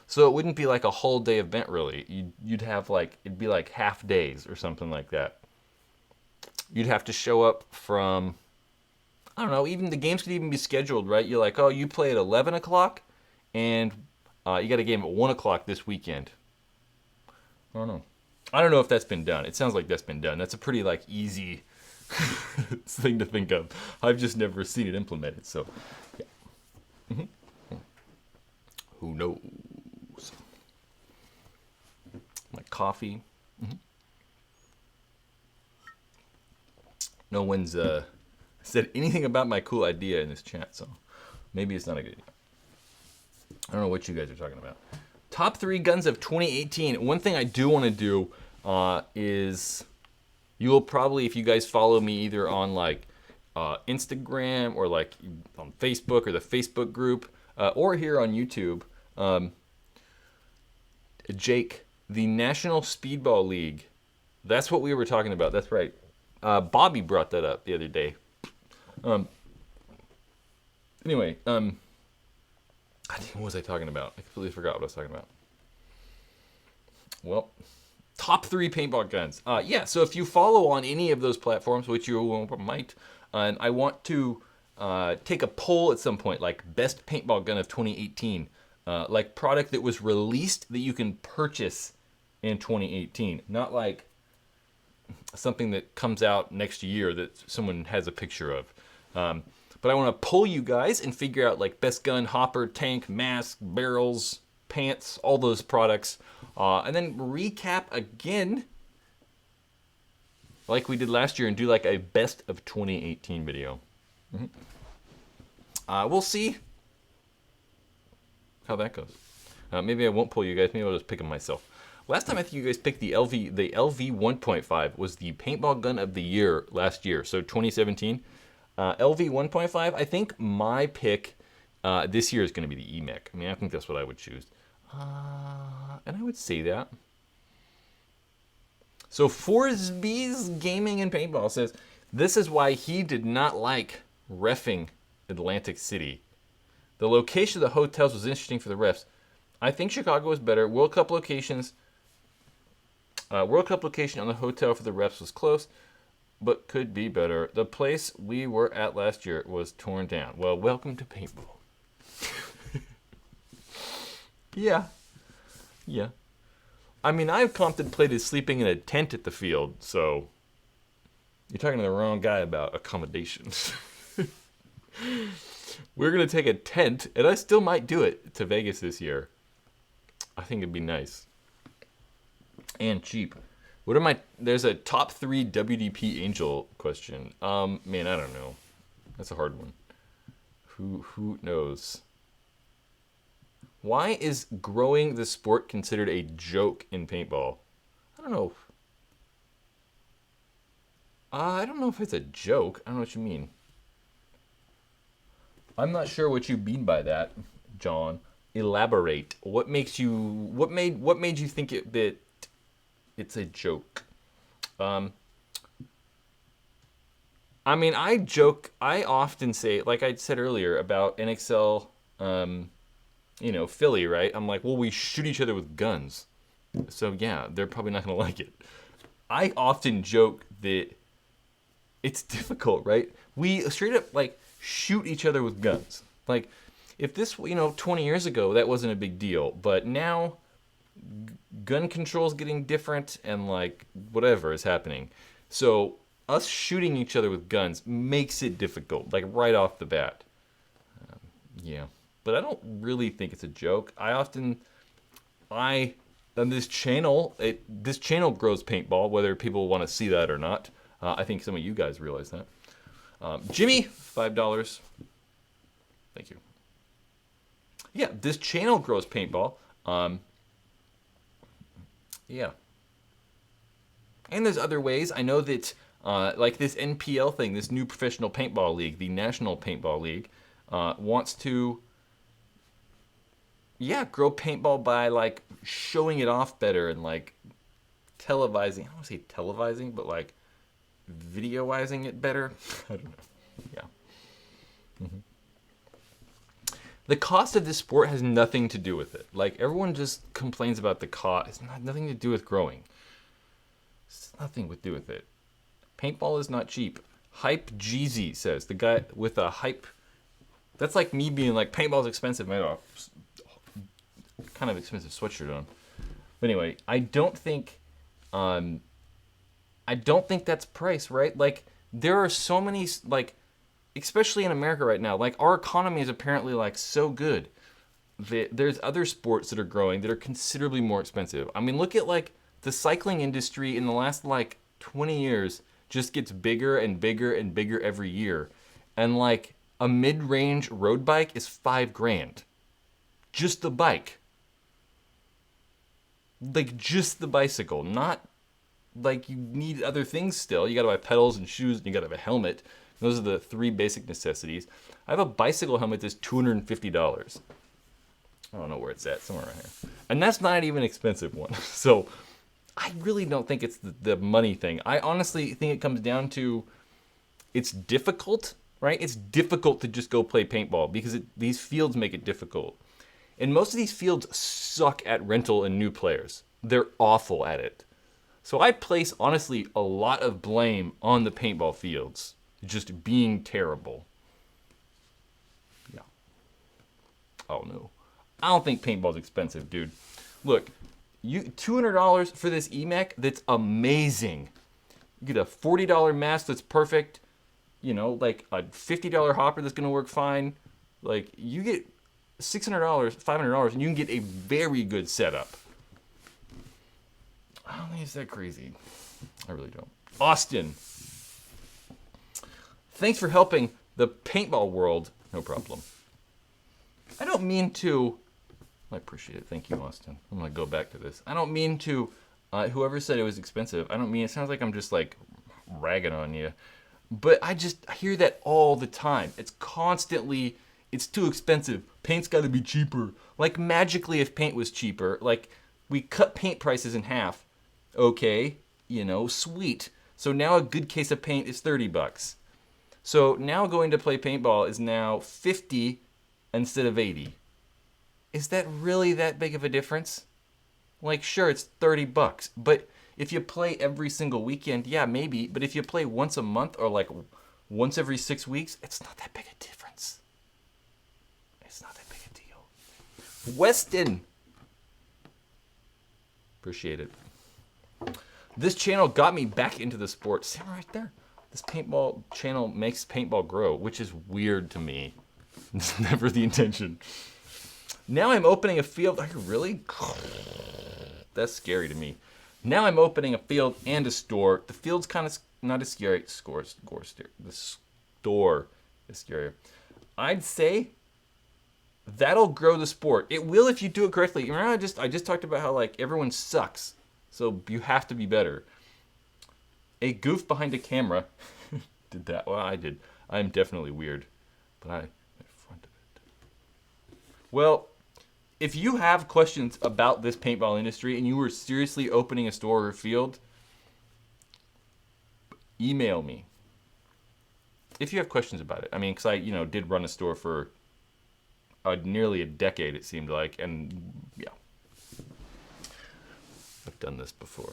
So it wouldn't be a whole day event really. You'd have it'd be half days or something like that. You'd have to show up from, I don't know, even the games could even be scheduled, right? You're oh, you play at 11 o'clock, and you got a game at 1 o'clock this weekend. I don't know. I don't know if that's been done. It sounds like that's been done. That's a pretty easy thing to think of. I've just never seen it implemented, so yeah. Mm-hmm. Who knows? My coffee. Mm-hmm. No one's said anything about my cool idea in this chat, so maybe it's not a good idea. I don't know what you guys are talking about. Top 3 guns of 2018. One thing I do want to do is, you will probably, if you guys follow me either on Instagram or like on Facebook or the Facebook group or here on YouTube. Jake, the National Speedball League. That's what we were talking about. That's right. Bobby brought that up the other day. Anyway, what was I talking about? I completely forgot what I was talking about. Well, top 3 paintball guns. Yeah, so if you follow on any of those platforms, which you might, and I want to take a poll at some point, like best paintball gun of 2018, like product that was released that you can purchase in 2018, not like something that comes out next year that someone has a picture of. But I want to poll you guys and figure out like best gun, hopper, tank, mask, barrels, pants, all those products. And then recap again like we did last year and do like a best of 2018 video. We'll see how that goes. Maybe I won't pull you guys. Maybe I'll just pick them myself. Last time I think you guys picked the LV 1.5 was the paintball gun of the year last year. So 2017. LV 1.5, I think my pick this year is going to be the EMEC. I mean, I think that's what I would choose. And I would say that. So Forsby's Gaming and Paintball says, this is why he did not like reffing Atlantic City. The location of the hotels was interesting for the refs. I think Chicago was better. World Cup location on the hotel for the refs was close, but could be better. The place we were at last year was torn down. Well, welcome to paintball. Yeah. I mean, I've contemplated sleeping in a tent at the field, so you're talking to the wrong guy about accommodations. We're going to take a tent, and I still might do it to Vegas this year. I think it'd be nice. And cheap. There's a top 3 WDP Angel question. Man, I don't know. That's a hard one. Who knows? Why is growing the sport considered a joke in paintball? I don't know. I don't know if it's a joke. I don't know what you mean. I'm not sure what you mean by that, John. Elaborate. What made you think that it's a joke? I mean, I often say, like I said earlier about NXL, Philly, right? I'm like, well, we shoot each other with guns. So yeah, they're probably not going to like it. I often joke that it's difficult, right? We straight up like shoot each other with guns. Like if this, 20 years ago, that wasn't a big deal, but now gun control is getting different and like whatever is happening. So us shooting each other with guns makes it difficult, like right off the bat. Yeah. But I don't really think it's a joke. On this channel grows paintball, whether people want to see that or not. I think some of you guys realize that. Jimmy, $5. Thank you. Yeah, this channel grows paintball. Yeah. And there's other ways. I know that, like this NPL thing, this new professional paintball league, the National Paintball League, wants to, grow paintball by like showing it off better and like televising. I don't want to say televising, but like videoizing it better. I don't know. Yeah. Mm-hmm. The cost of this sport has nothing to do with it. Like everyone just complains about the cost. It's nothing to do with growing. It's nothing to do with it. Paintball is not cheap. Hype Jeezy says, the guy with a hype. That's like me being like, paintball's expensive. I have a kind of expensive sweatshirt on. But anyway, I don't think that's price, right? Like there are so many, like, especially in America right now, like our economy is apparently like so good that there's other sports that are growing that are considerably more expensive. I mean, look at like the cycling industry in the last like 20 years just gets bigger and bigger and bigger every year. And like a mid-range road bike is $5,000. Just the bike. Like just the bicycle, not like you need other things still. You gotta buy pedals and shoes and you gotta have a helmet. Those are the 3 basic necessities. I have a bicycle helmet that's $250. I don't know where it's at, somewhere around here. And that's not even an expensive one. So I really don't think it's the money thing. I honestly think it comes down to it's difficult, right? It's difficult to just go play paintball because these fields make it difficult. And most of these fields suck at rental and new players. They're awful at it. So I place, honestly, a lot of blame on the paintball fields just being terrible. Yeah. Oh, no. I don't think paintball's expensive, dude. Look, $200 for this EMAC that's amazing. You get a $40 mask that's perfect. You know, like a $50 hopper that's going to work fine. Like, you get $600, $500, and you can get a very good setup. I don't think it's that crazy. I really don't. Austin, thanks for helping the paintball world. No problem. I don't mean to... I appreciate it. Thank you, Austin. I'm going to go back to this. I don't mean to... whoever said it was expensive, I don't mean... It sounds like I'm just, like, ragging on you. But I hear that all the time. It's constantly... It's too expensive. Paint's got to be cheaper. Like, magically, if paint was cheaper, like, we cut paint prices in half. Okay, you know, sweet. So now a good case of paint is $30. So now going to play paintball is now $50 instead of $80. Is that really that big of a difference? Like, sure, it's $30, but if you play every single weekend, yeah, maybe. But if you play once a month or like once every 6 weeks, it's not that big a difference. It's not that big a deal. Weston. Appreciate it. This channel got me back into the sport. See right there? This paintball channel makes paintball grow, which is weird to me. It's never the intention. Now I'm opening a field. Are you really? That's scary to me. Now I'm opening a field and a store. The field's kind of not as scary. The store is scarier. I'd say that'll grow the sport. It will if you do it correctly. Remember, I just talked about how like everyone sucks, so you have to be better. A goof behind a camera did that. Well, I did. I'm definitely weird, but I in front of it. Well, if you have questions about this paintball industry and you were seriously opening a store or a field, email me. If you have questions about it. I mean, because I, did run a store for nearly a decade, it seemed like, and yeah. I've done this before.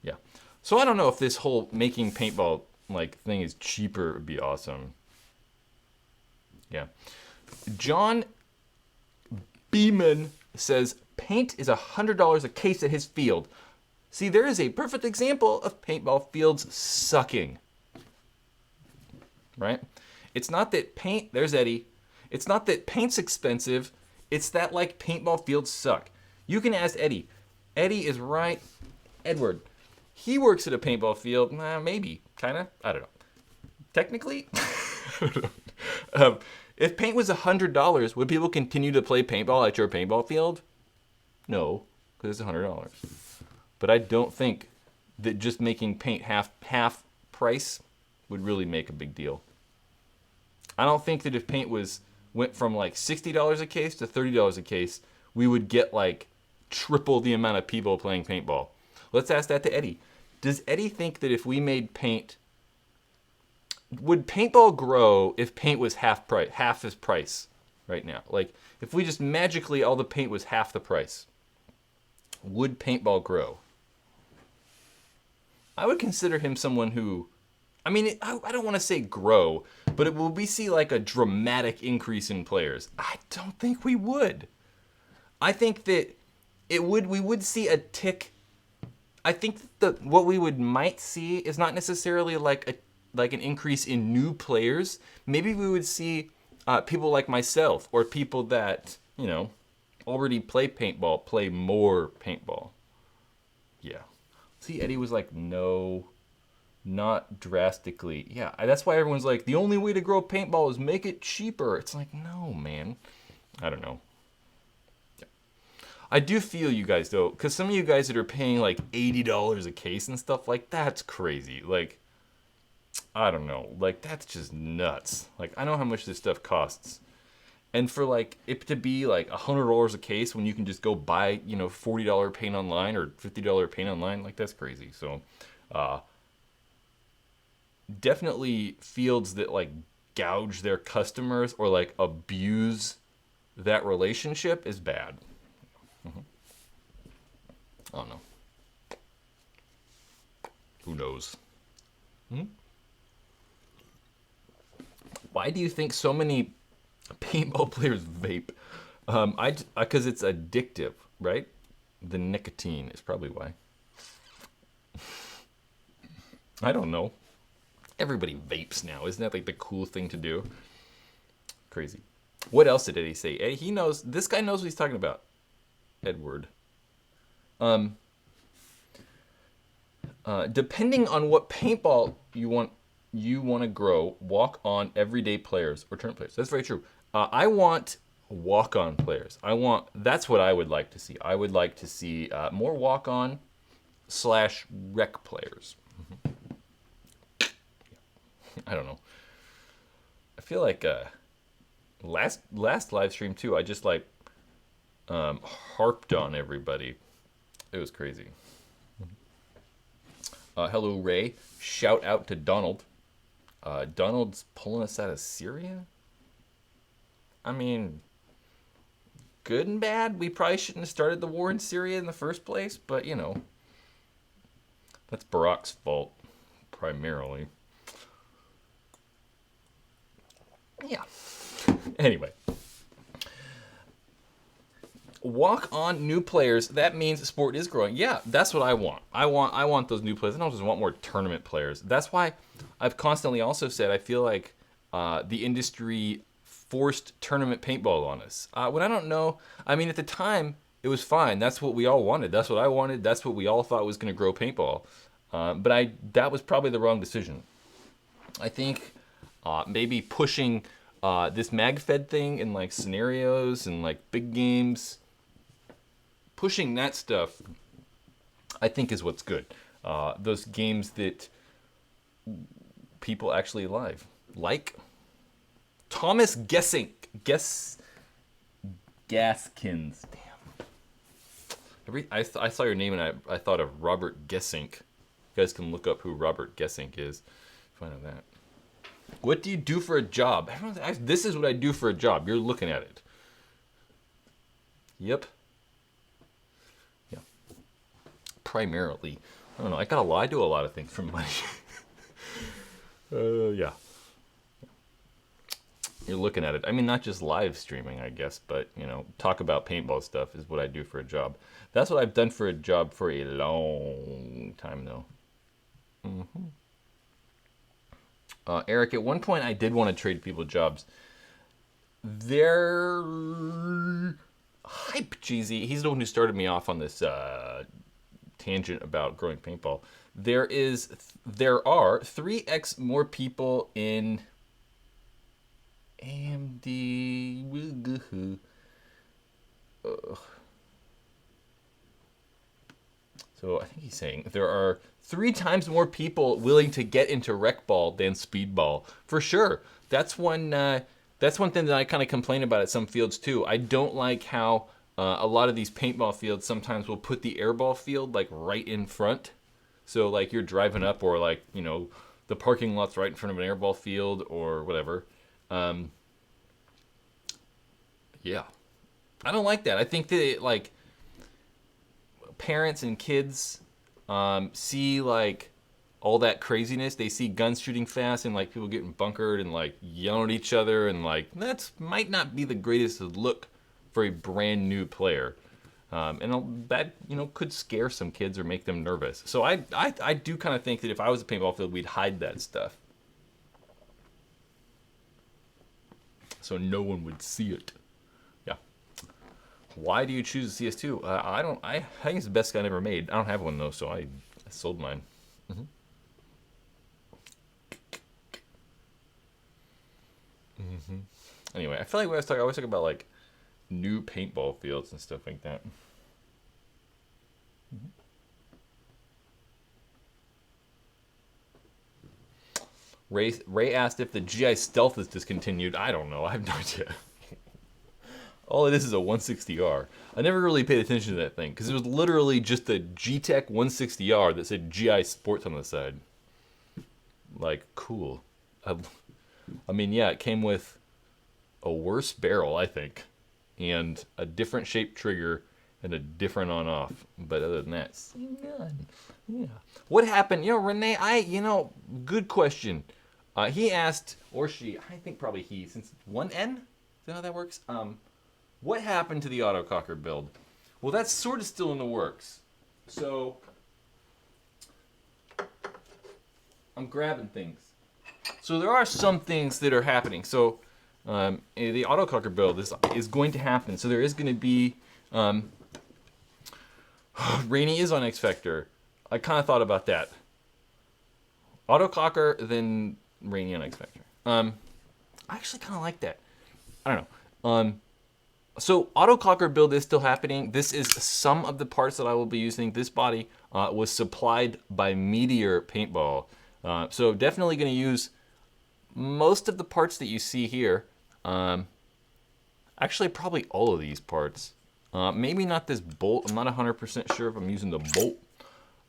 Yeah. So I don't know if this whole making paintball like thing is cheaper would be awesome. Yeah. John Beeman says paint is $100 a case at his field. See, there is a perfect example of paintball fields sucking. Right? It's not that paint, there's Eddie. It's not that paint's expensive. It's that like paintball fields suck. You can ask Eddie. Eddie is right. Edward. He works at a paintball field. Maybe. Kind of. I don't know. Technically. I don't know. If paint was $100, would people continue to play paintball at your paintball field? No, because it's $100. But I don't think that just making paint half price would really make a big deal. I don't think that if paint went from like $60 a case to $30 a case, we would get like triple the amount of people playing paintball. Let's ask that to Eddie. Does Eddie think that if we made paint, would paintball grow if paint was half his price right now? Like if we just magically all the paint was half the price, would paintball grow? I would consider him someone who, I mean, I don't want to say grow, but will we see like a dramatic increase in players? I don't think we would. I think that we would see a tick. I think that what we might see is not necessarily like an increase in new players. Maybe we would see people like myself or people that, already play paintball, play more paintball. Yeah. See, Eddie was like, no, not drastically. Yeah, that's why everyone's like, the only way to grow paintball is make it cheaper. It's like, no, man. I don't know. Yeah. I do feel you guys, though, because some of you guys that are paying like $80 a case and stuff, like, that's crazy. Like, I don't know. Like, that's just nuts. Like, I know how much this stuff costs. And for like it to be like $100 a case when you can just go buy, you know, $40 paint online or $50 paint online, like that's crazy. So uh, definitely fields that like gouge their customers or like abuse that relationship is bad. I don't know. Who knows? Why do you think so many paintball players vape? Because it's addictive, right? The nicotine is probably why. I don't know. Everybody vapes now. Isn't that like the cool thing to do? Crazy. What else did Eddie say? Eddie, he knows. This guy knows what he's talking about. Edward. Depending on what paintball you want to grow, walk on everyday players or tournament players. That's very true. I want walk on players. That's what I would like to see. I would like to see more walk on / rec players. I don't know. I feel like last live stream too, I just like harped on everybody. It was crazy. Hello, Ray. Shout out to Donald. Donald's pulling us out of Syria? I mean, good and bad. We probably shouldn't have started the war in Syria in the first place, but, you know, that's Barack's fault, primarily. Yeah. Anyway. Walk on new players. That means the sport is growing. Yeah, that's what I want. I want those new players. I don't just want more tournament players. That's why I've constantly also said I feel like the industry forced tournament paintball on us. When I don't know, I mean, at the time it was fine. That's what we all wanted. That's what I wanted. That's what we all thought was going to grow paintball. But that was probably the wrong decision. I think maybe pushing this MagFed thing in like scenarios and like big games. Pushing that stuff, I think, is what's good. Those games that people actually like Thomas Gaskins. Damn. I saw your name and I thought of Robert Gesink. You guys can look up who Robert Gesink is. Find out that. What do you do for a job? This is what I do for a job. You're looking at it. Yep. Yeah. Primarily. I don't know. I do a lot of things for money. Yeah. You're looking at it. I mean, not just live streaming, I guess, but, you know, talk about paintball stuff is what I do for a job. That's what I've done for a job for a long time, though. Eric, at one point I did want to trade people jobs. They're hype cheesy. He's the one who started me off on this tangent about growing paintball. There are 3x more people in AMD. So I think he's saying there are 3 times more people willing to get into rec ball than speedball. For sure. That's one thing that I kind of complain about at some fields too. I don't like how a lot of these paintball fields sometimes will put the airball field like right in front. So like you're driving up, or like, you know, the parking lot's right in front of an airball field or whatever. Yeah. I don't like that. I think that like parents and kids see like all that craziness. They see guns shooting fast and like people getting bunkered and like yelling at each other, and like that's might not be the greatest look for a brand new player. And that, you know, could scare some kids or make them nervous. So I do kind of think that if I was a paintball field, we'd hide that stuff, so no one would see it. Yeah. Why do you choose a CS2? I think it's the best gun ever made. I don't have one though, so I sold mine. Anyway, I feel like I always talk about like new paintball fields and stuff like that. Ray asked if the GI Stealth is discontinued. I don't know. I have no idea. All it is a 160R. I never really paid attention to that thing because it was literally just a G-Tech 160R that said GI Sports on the side. Like, cool. I mean, yeah, it came with a worse barrel, I think, and a different shaped trigger and a different on-off. But other than that, same gun. Yeah. What happened? Renee, good question. He asked, or she, I think probably he, since 1N? Is that how that works? What happened to the autococker build? Well, that's sort of still in the works. So, I'm grabbing things. So there are some things that are happening. So, the autococker build is going to happen. So there is going to be, Rainy is on X Factor. I kind of thought about that. Autococker, then Rainy on X Factor. I actually kind of like that. I don't know. So autococker build is still happening. This is some of the parts that I will be using. This body was supplied by Meteor Paintball. So definitely going to use most of the parts that you see here. Actually, probably all of these parts. Maybe not this bolt. I'm not 100% sure if I'm using the bolt.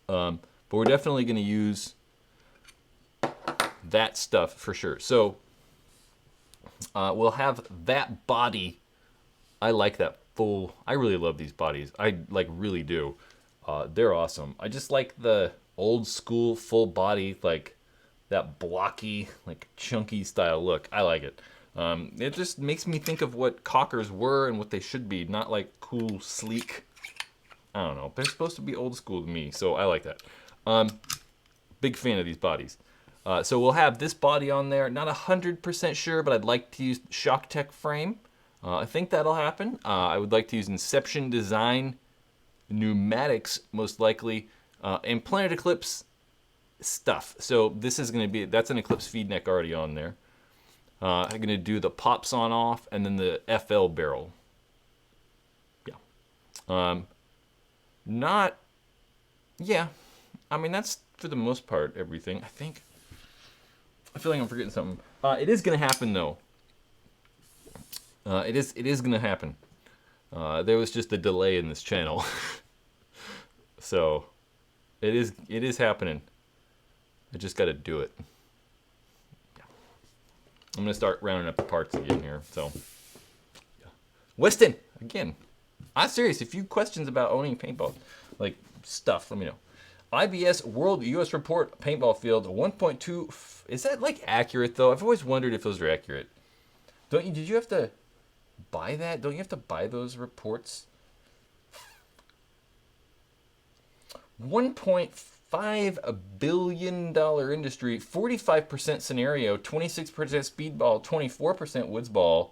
But we're definitely going to use that stuff for sure. So we'll have that body. I like that full. I really love these bodies. I really do. They're awesome. I just like the old school full body, like that blocky, like chunky style look. I like it. It just makes me think of what cockers were and what they should be, not like cool, sleek. I don't know. They're supposed to be old school to me, so I like that. Big fan of these bodies. So we'll have this body on there. Not 100% sure, but I'd like to use Shock Tech frame. I think that'll happen. I would like to use Inception Design pneumatics, most likely, and Planet Eclipse stuff. So this is going to be, that's an Eclipse feed neck already on there. I'm going to do the pops on off and then the FL barrel. Yeah. I mean, that's for the most part everything, I think. I feel like I'm forgetting something. It is going to happen, though. It is going to happen. There was just a delay in this channel. So, it is happening. I just got to do it. Yeah. I'm going to start rounding up the parts again here. So, yeah. Weston, again. I'm serious. If you have questions about owning paintball, like stuff, let me know. IBS World US Report Paintball Field 1.2. Is that like accurate though? I've always wondered if those are accurate. Did you have to buy that? Don't you have to buy those reports? $1.5 billion industry, 45% scenario, 26% speedball, 24% woodsball.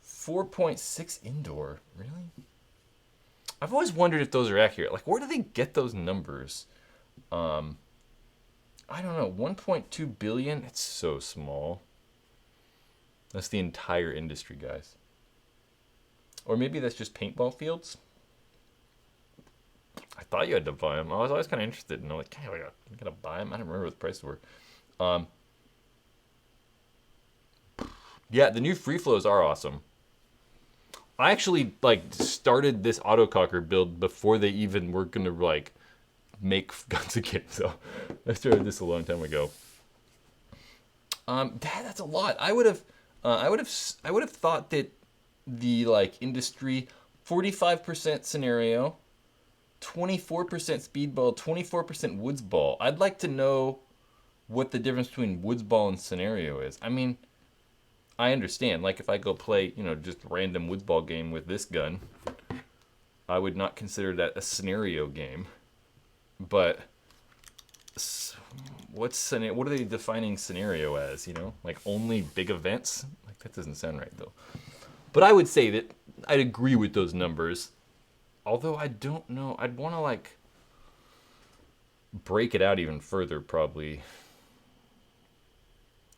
4.6 indoor. Really? I've always wondered if those are accurate. Like, where do they get those numbers? I don't know. 1.2 billion? It's so small. That's the entire industry, guys. Or maybe that's just paintball fields. I thought you had to buy them. I was always kind of interested. And I'm like, I gotta buy them. I don't remember what the prices were. Yeah, the new free flows are awesome. I actually started this autococker build before they even were gonna make guns again. So I started this a long time ago. That's a lot. I would have thought that the industry 45% scenario, 24% speedball, 24% woodsball. I'd like to know what the difference between woodsball and scenario is. I mean, I understand. Like if I go play, just random woodsball game with this gun, I would not consider that a scenario game. But what are they defining scenario as? Like only big events? Like that doesn't sound right though. But I would say that I'd agree with those numbers. Although I don't know, I'd want to break it out even further probably.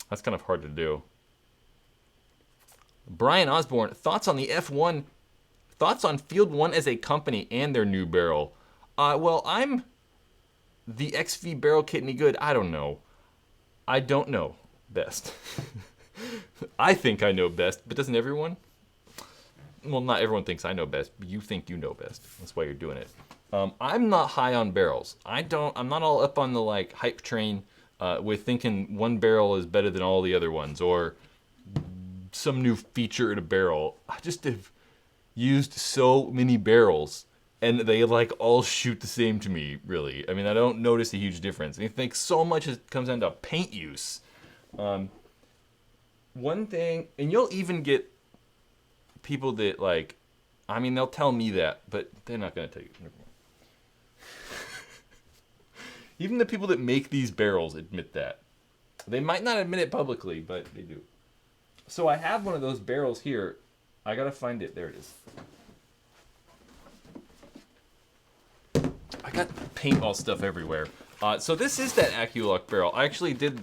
That's kind of hard to do. Brian Osborne, thoughts on the F1, thoughts on Field 1 as a company and their new barrel? Well, I'm the XV barrel kit any good? I don't know. I don't know best. I think I know best, but doesn't everyone? Well, not everyone thinks I know best, but you think you know best. That's why you're doing it. I'm not high on barrels. I'm not all up on the like hype train with thinking one barrel is better than all the other ones or some new feature in a barrel. I just have used so many barrels and they like all shoot the same to me, really. I mean, I don't notice a huge difference. I think so much comes down to paint use. One thing, and you'll even get people that like, I mean, they'll tell me that, but they're not going to tell you. Never mind. Even the people that make these barrels admit that. They might not admit it publicly, but they do. So I have one of those barrels here. I got to find it. There it is. I got paintball stuff everywhere. So this is that AccuLock barrel. I actually did,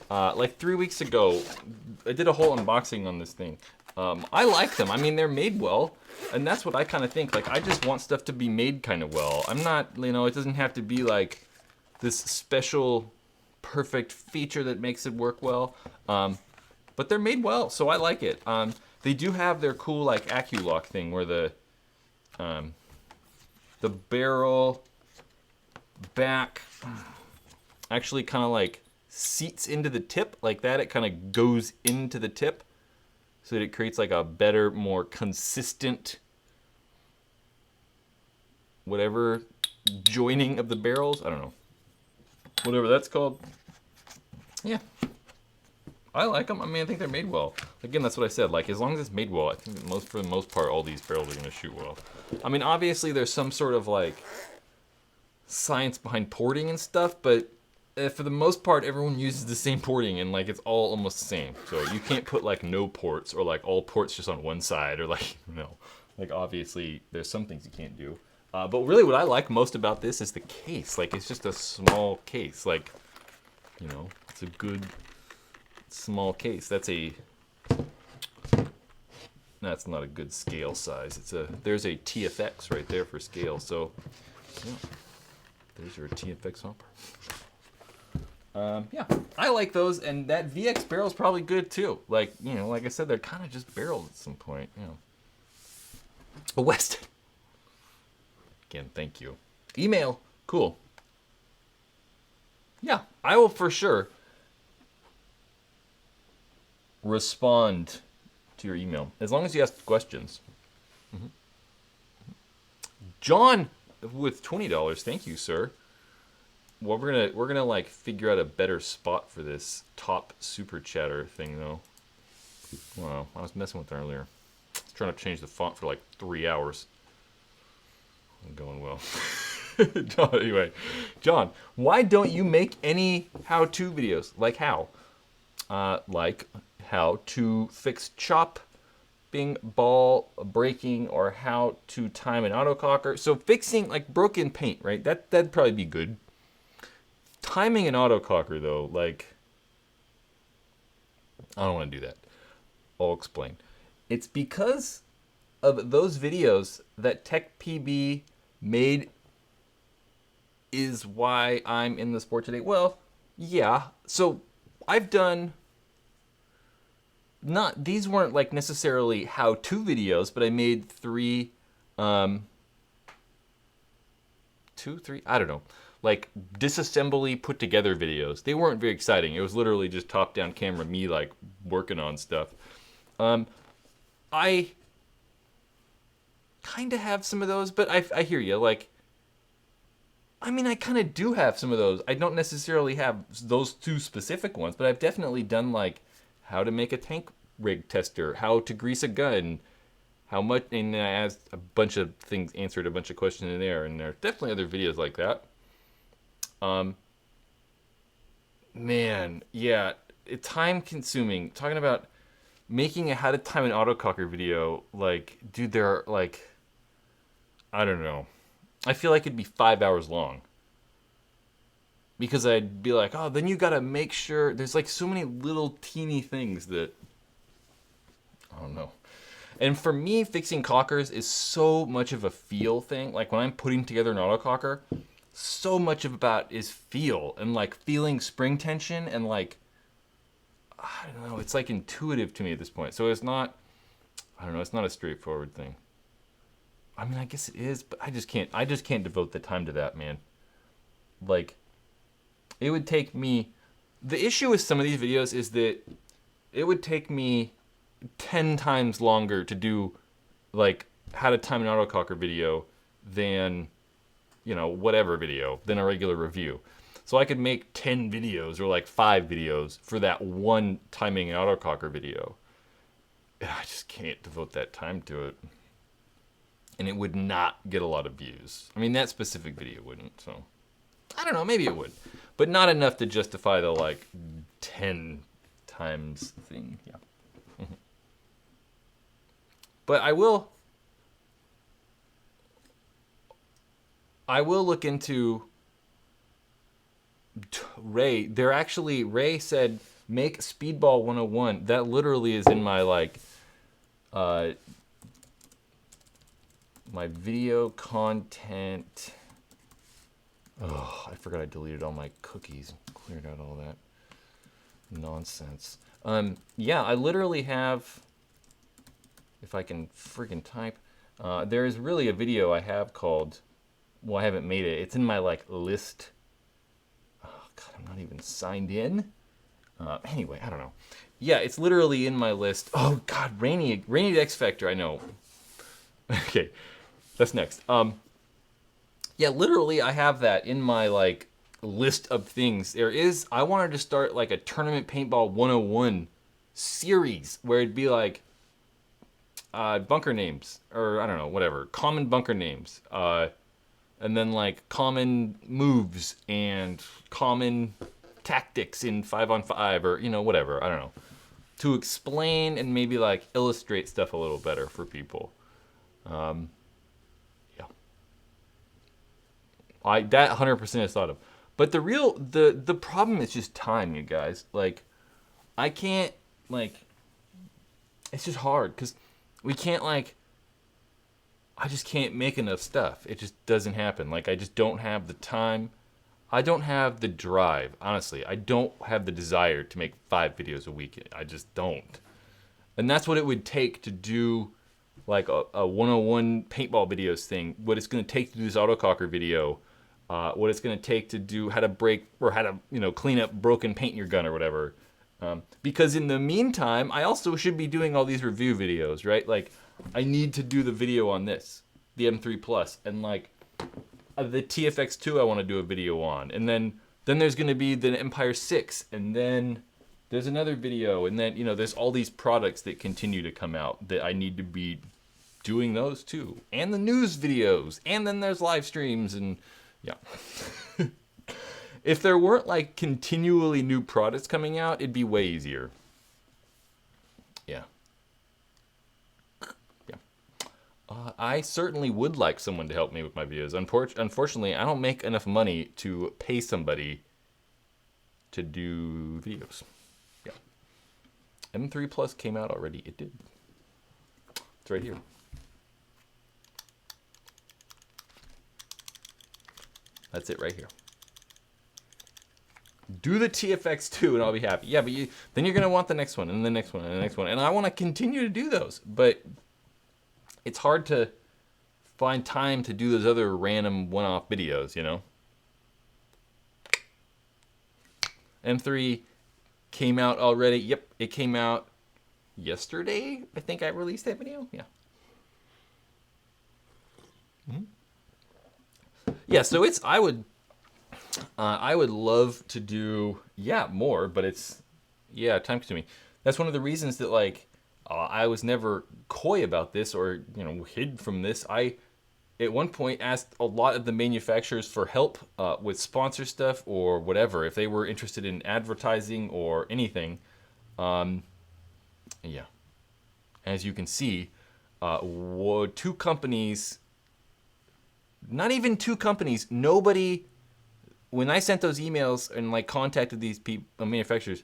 like 3 weeks ago, I did a whole unboxing on this thing. I like them. I mean, they're made well, and that's what I kind of think. Like, I just want stuff to be made kind of well. I'm not, you know, it doesn't have to be like this special, perfect feature that makes it work well. But they're made well, so I like it. They do have their cool like AccuLock thing where the barrel back actually kind of like seats into the tip like that. It kind of goes into the tip so that it creates like a better, more consistent whatever joining of the barrels. I don't know. Whatever that's called. Yeah. I like them. I mean, I think they're made well. Again, that's what I said. Like, as long as it's made well, I think for the most part, all these barrels are going to shoot well. I mean, obviously, there's some sort of, like, science behind porting and stuff, but for the most part, everyone uses the same porting, and, like, it's all almost the same. So you can't put, like, no ports or, like, all ports just on one side or, like, no. Like, obviously, there's some things you can't do. But really what I like most about this is the case. Like, it's just a small case. Like, you know, it's a good small case. That's not a good scale size. There's a TFX right there for scale. So, yeah, there's your TFX hopper. Yeah, I like those, and that VX barrel is probably good too. Like, you know, like I said, they're kind of just barrels at some point. You know, a Weston. Again, thank you. Email, cool. Yeah, I will for sure respond to your email as long as you ask questions. Mm-hmm. John with $20, thank you, sir. Well, we're gonna like figure out a better spot for this top super chatter thing though. Wow, I was messing with it earlier. I was trying to change the font for like 3 hours. Going well. John, anyway, John, why don't you make any how-to videos? Like how? Like how to fix chopping, ball breaking, or how to time an autococker. So fixing like broken paint, right? That'd probably be good. Timing an autococker though, like I don't want to do that. I'll explain. It's because of those videos that TechPB made is why I'm in the sport today. Well, yeah. So I've done these weren't like necessarily how-to videos, but I made 3 2, 3, I don't know. Like disassembly put together videos. They weren't very exciting. It was literally just top-down camera, me like working on stuff. I kind of have some of those, but I hear you. Like, I mean, I kind of do have some of those. I don't necessarily have those 2 specific ones, but I've definitely done like how to make a tank rig tester, how to grease a gun, how much, and I asked a bunch of things, answered a bunch of questions in there, and there are definitely other videos like that. Man, yeah, it's time consuming. Talking about making a how to time an autococker video, like, dude, there are like, I don't know. I feel like it'd be 5 hours long. Because I'd be like, oh, then you gotta make sure, there's like so many little teeny things that, I don't know. And for me, fixing cockers is so much of a feel thing. Like when I'm putting together an autococker, so much about is feel and like feeling spring tension and like, I don't know, it's like intuitive to me at this point. So it's not, I don't know, it's not a straightforward thing. I mean, I guess it is, but I just can't devote the time to that, man. Like, it would take me, the issue with some of these videos is that it would take me 10 times longer to do, like, how to time an autococker video than, you know, whatever video, than a regular review. So I could make 10 videos or like 5 videos for that one timing an autococker video. And I just can't devote that time to it. And it would not get a lot of views. I mean, that specific video wouldn't, so. I don't know, maybe it would. But not enough to justify the, like, 10 times thing, yeah. But I will look into Ray. Ray said, make Speedball 101. That literally is in my, like, my video content. Oh, I forgot I deleted all my cookies. Cleared out all that nonsense. Yeah, I literally have, if I can freaking type, there is really a video I have called, well, I haven't made it. It's in my, like, list. Oh, God, I'm not even signed in. Anyway, I don't know. Yeah, it's literally in my list. Oh, God, Rainy X Factor, I know. Okay, that's next. Yeah, literally, I have that in my, like, list of things. I wanted to start, like, a Tournament Paintball 101 series where it'd be, like, bunker names, or, I don't know, whatever, common bunker names, and then, like, common moves and common tactics in 5-on-5, or, you know, whatever, I don't know, to explain and maybe, like, illustrate stuff a little better for people. That 100% is thought of. But the problem is just time, you guys. Like, I can't, like, it's just hard, because we can't, like, I just can't make enough stuff. It just doesn't happen. Like, I just don't have the time. I don't have the drive, honestly. I don't have the desire to make 5 videos a week. I just don't. And that's what it would take to do, like, a 101 paintball videos thing. What it's going to take to do this autococker video. What it's going to take to do how to break or how to, you know, clean up broken paint in your gun or whatever. Because in the meantime, I also should be doing all these review videos, right? Like, I need to do the video on this, the M3 Plus, and like the TFX2 I want to do a video on, and then there's going to be the Empire 6, and then there's another video, and then, you know, there's all these products that continue to come out that I need to be doing those too, and the news videos, and then there's live streams, and yeah. If there weren't, like, continually new products coming out, it'd be way easier. Yeah. Yeah. I certainly would like someone to help me with my videos. Unfortunately, I don't make enough money to pay somebody to do videos. Yeah. M3 Plus came out already. It did. It's right here. That's it right here. Do the TFX2 and I'll be happy. Yeah, but then you're going to want the next one and the next one and the next one. And I want to continue to do those. But it's hard to find time to do those other random one-off videos, you know? M3 came out already. Yep, it came out yesterday. I think I released that video. Yeah. Yeah, so I would love to do, more, but it's, time consuming. That's one of the reasons that, like, I was never coy about this or, you know, hid from this. I, at one point, asked a lot of the manufacturers for help with sponsor stuff or whatever, if they were interested in advertising or anything. Yeah. As you can see, 2 companies, not even 2 companies, nobody, when I sent those emails and, like, contacted these manufacturers,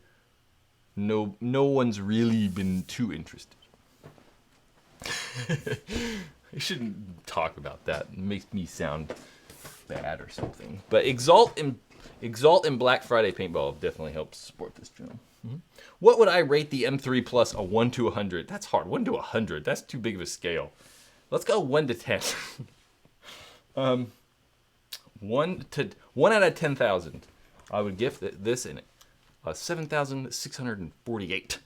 no one's really been too interested. I shouldn't talk about that. It makes me sound bad or something. But Exalt and Black Friday Paintball definitely helps support this channel. What would I rate the M3 Plus a 1 to 100? That's hard. 1 to 100. That's too big of a scale. Let's go 1 to 10. 1 out of 10,000. I would give this in 7,648.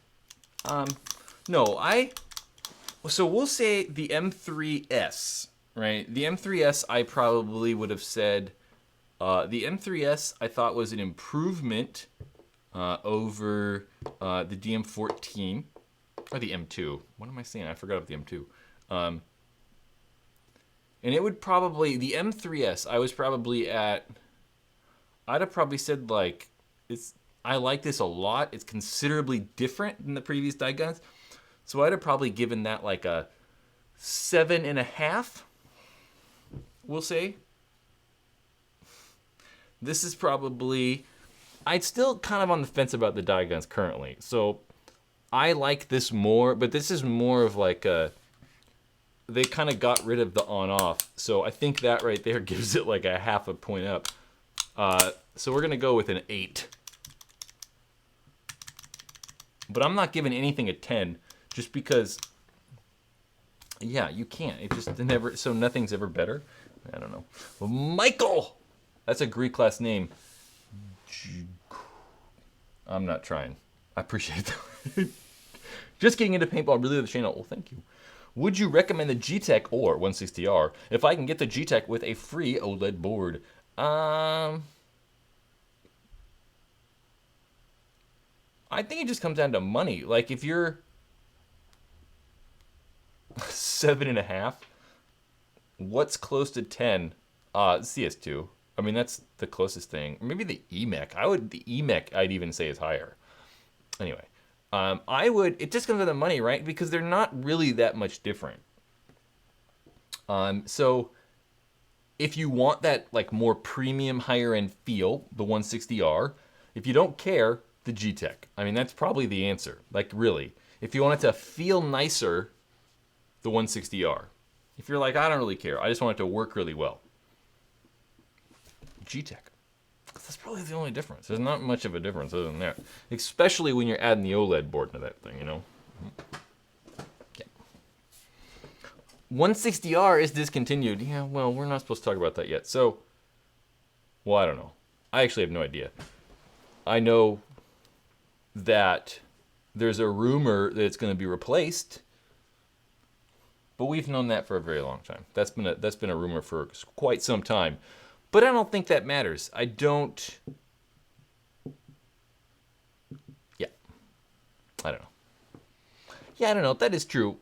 So we'll say the M3S, right? The M3S I probably would have said, the M3S I thought was an improvement over the DM14, or the M2. What am I saying? I forgot about the M2. And it would probably, the M3S, I was probably at, I'd have probably said like, I like this a lot. It's considerably different than the previous die guns. So I'd have probably given that like a 7.5, we'll say. This is probably, I'd still kind of on the fence about the die guns currently. So I like this more, but this is more of like a, they kind of got rid of the on-off. So I think that right there gives it like a half a point up. So we're going to go with an 8. But I'm not giving anything a 10 just because, yeah, you can't. It just never, so nothing's ever better. I don't know. Well, Michael! That's a Greek last name. I'm not trying. I appreciate that. Just getting into paintball, really the channel. Well, thank you. Would you recommend the G-Tech or 160R if I can get the G-Tech with a free OLED board? I think it just comes down to money. Like if you're 7.5, what's close to 10? CS2. I mean, that's the closest thing. Maybe the EMEC. The EMEC I'd even say is higher. Anyway. It just comes down to money, right? Because they're not really that much different. So if you want that like more premium, higher end feel, the 160R. If you don't care, the G-Tech. I mean, that's probably the answer. Like really, if you want it to feel nicer, the 160R. If you're like, I don't really care, I just want it to work really well, G-Tech. That's probably the only difference. There's not much of a difference other than that. Especially when you're adding the OLED board to that thing, you know? Yeah. 160R is discontinued. Yeah, well, we're not supposed to talk about that yet. So, well, I don't know. I actually have no idea. I know that there's a rumor that it's going to be replaced. But we've known that for a very long time. That's been a rumor for quite some time. But I don't think that matters. I don't... Yeah. I don't know. Yeah, I don't know. That is true.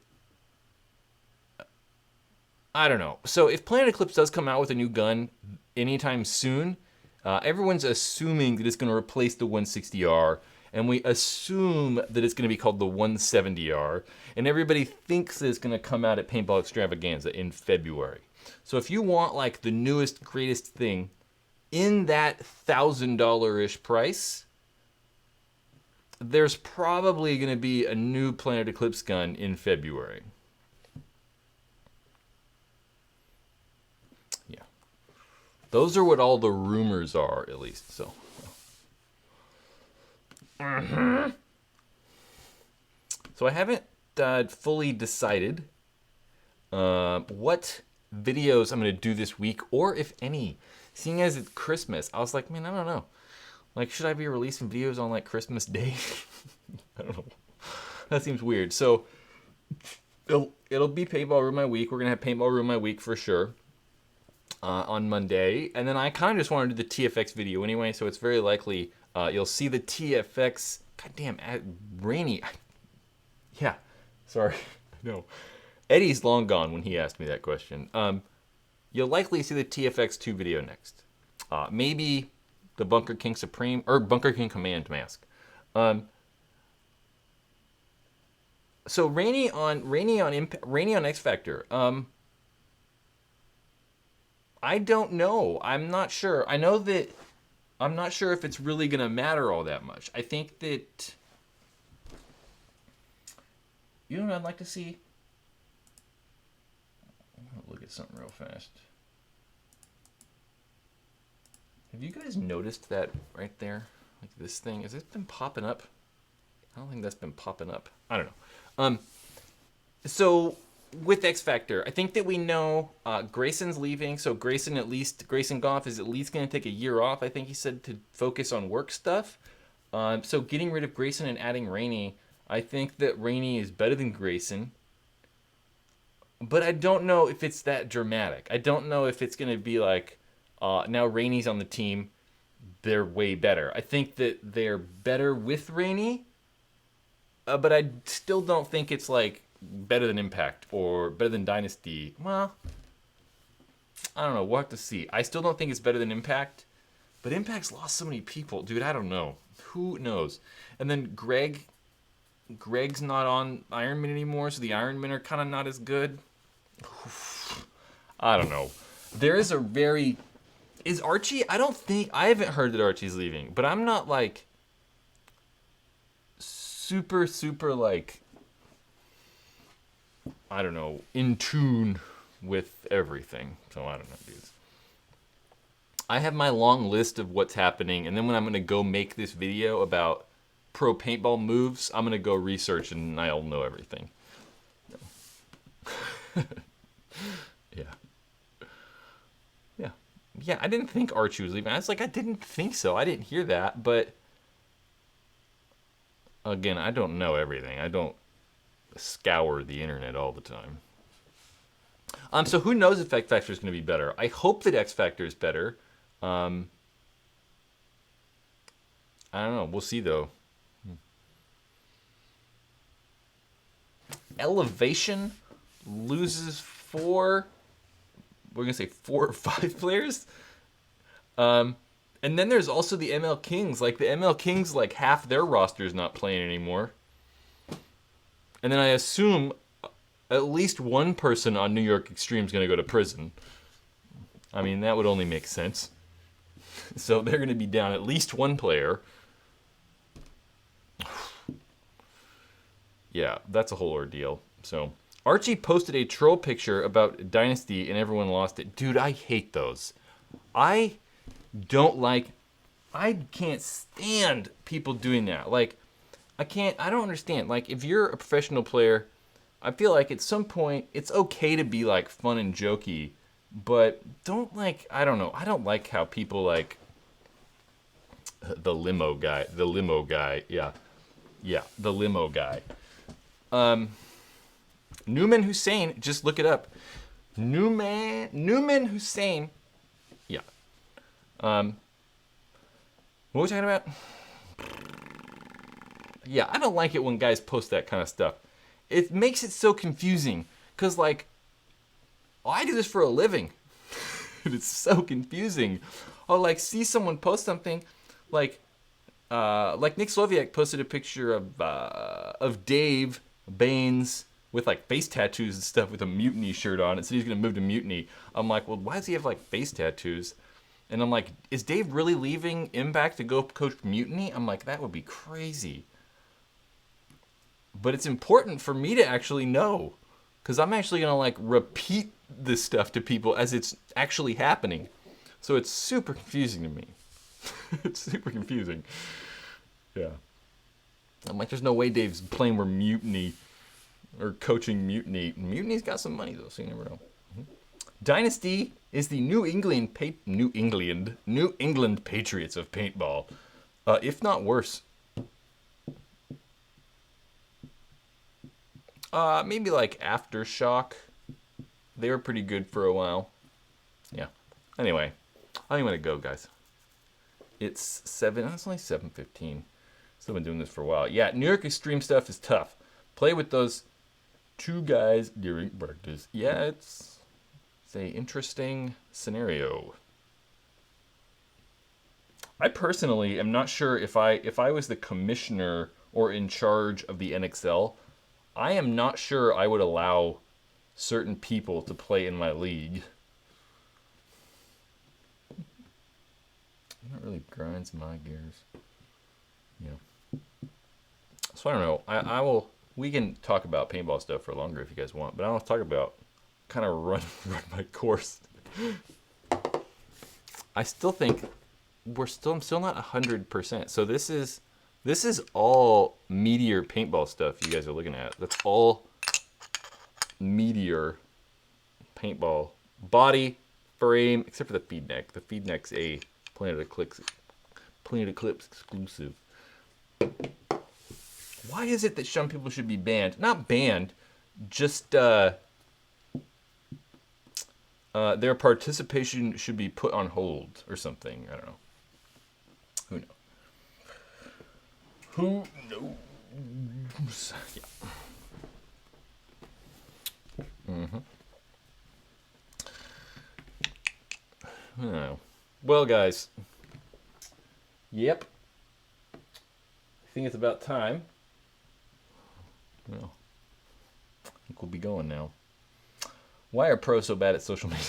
I don't know. So if Planet Eclipse does come out with a new gun anytime soon, everyone's assuming that it's going to replace the 160R. And we assume that it's going to be called the 170R. And everybody thinks that it's going to come out at Paintball Extravaganza in February. So if you want like the newest, greatest thing in that $1,000-ish price, there's probably going to be a new Planet Eclipse gun in February. Yeah. Those are what all the rumors are, at least. So. So I haven't fully decided what videos I'm going to do this week, or if any. Seeing as it's Christmas, I was like, man, I don't know. Like, should I be releasing videos on, like, Christmas Day? I don't know. That seems weird. So, it'll be Paintball Ruin My Week. We're going to have Paintball Ruin My Week for sure on Monday. And then I kind of just want to do the TFX video anyway, so it's very likely you'll see the TFX. Goddamn, Rainy. Yeah, sorry. No. Eddie's long gone when he asked me that question. You'll likely see the TFX2 video next. Maybe the Bunker King Supreme, or Bunker King Command mask. So Rainy on X Factor. I don't know. I'm not sure. I know that I'm not sure if it's really gonna matter all that much. I think that, you know what I'd like to see? I'm gonna look at something real fast. Have you guys noticed that right there? Like this thing, has it been popping up? I don't think that's been popping up. I don't know. So with X Factor, I think that we know Grayson's leaving. So Grayson Goff is at least going to take a year off. I think he said to focus on work stuff. So getting rid of Grayson and adding Rainey, I think that Rainey is better than Grayson. But I don't know if it's that dramatic. I don't know if it's going to be like, now Rainey's on the team, they're way better. I think that they're better with Rainey, but I still don't think it's like better than Impact or better than Dynasty. Well, I don't know. We'll have to see. I still don't think it's better than Impact, but Impact's lost so many people. Dude, I don't know. Who knows? And then Greg's not on Iron Man anymore, so the Iron Men are kind of not as good. I don't know. There is a very... Is Archie... I haven't heard that Archie's leaving, but I'm not like... super, like... I don't know, in tune with everything. So I don't know, dudes. I have my long list of what's happening, and then when I'm going to go make this video about pro paintball moves, I'm going to go research and I'll know everything. Yeah, I didn't think Archie was leaving. I was like, I didn't think so. I didn't hear that, but again, I don't know everything. I don't scour the internet all the time. So who knows if X Factor is going to be better? I hope that X Factor is better. I don't know. We'll see, though. Elevation loses 4 or 5 players. And then there's also the ML Kings. Like, the ML Kings, like, half their roster is not playing anymore. And then I assume at least one person on New York Extreme is going to go to prison. I mean, that would only make sense. So they're going to be down at least one player. Yeah, that's a whole ordeal. So Archie posted a troll picture about Dynasty and everyone lost it. Dude, I hate those. I can't stand people doing that. Like, I don't understand. Like, if you're a professional player, I feel like at some point it's okay to be like fun and jokey, but don't like, I don't know. I don't like how people like the limo guy. Yeah, the limo guy. Newman Hussein, just look it up. Newman Hussein. Yeah. What was I talking about? Yeah, I don't like it when guys post that kind of stuff. It makes it so confusing. Because, like, I do this for a living. It's so confusing. I'll, like, see someone post something, like Nick Sloviak posted a picture of Dave Baines with, like, face tattoos and stuff with a Mutiny shirt on. It said he's going to move to Mutiny. I'm like, well, why does he have, like, face tattoos? And I'm like, is Dave really leaving Impact to go coach Mutiny? I'm like, that would be crazy. But it's important for me to actually know, because I'm actually going to, like, repeat this stuff to people as it's actually happening. So it's super confusing to me. It's super confusing. Yeah. I'm like, there's no way Dave's playing with Mutiny or coaching Mutiny. Mutiny's got some money, though, so you never know. Dynasty is the New England Patriots of paintball, if not worse. Maybe like Aftershock. They were pretty good for a while. Yeah. Anyway, I think I'm gonna go, guys. It's only 7:15. Still been doing this for a while. Yeah, New York Extreme stuff is tough. Play with those 2 guys during practice. Yeah, it's a interesting scenario. I personally am not sure if I was the commissioner or in charge of the NXL, I am not sure I would allow certain people to play in my league. That really grinds my gears. Yeah. So I don't know. I will. We can talk about paintball stuff for longer if you guys want, but I want to talk about kind of run my course. I still think I'm still not 100%. So this is all Meteor paintball stuff you guys are looking at. That's all Meteor paintball body, frame, except for the feed neck. The feed neck's a Planet Eclipse exclusive. Why is it that some people should be banned? Not banned, just their participation should be put on hold or something. I don't know. Who knows? Yeah. Oh. Well, guys. Yep. I think it's about time. Well, I think we'll be going now. Why are pros so bad at social media?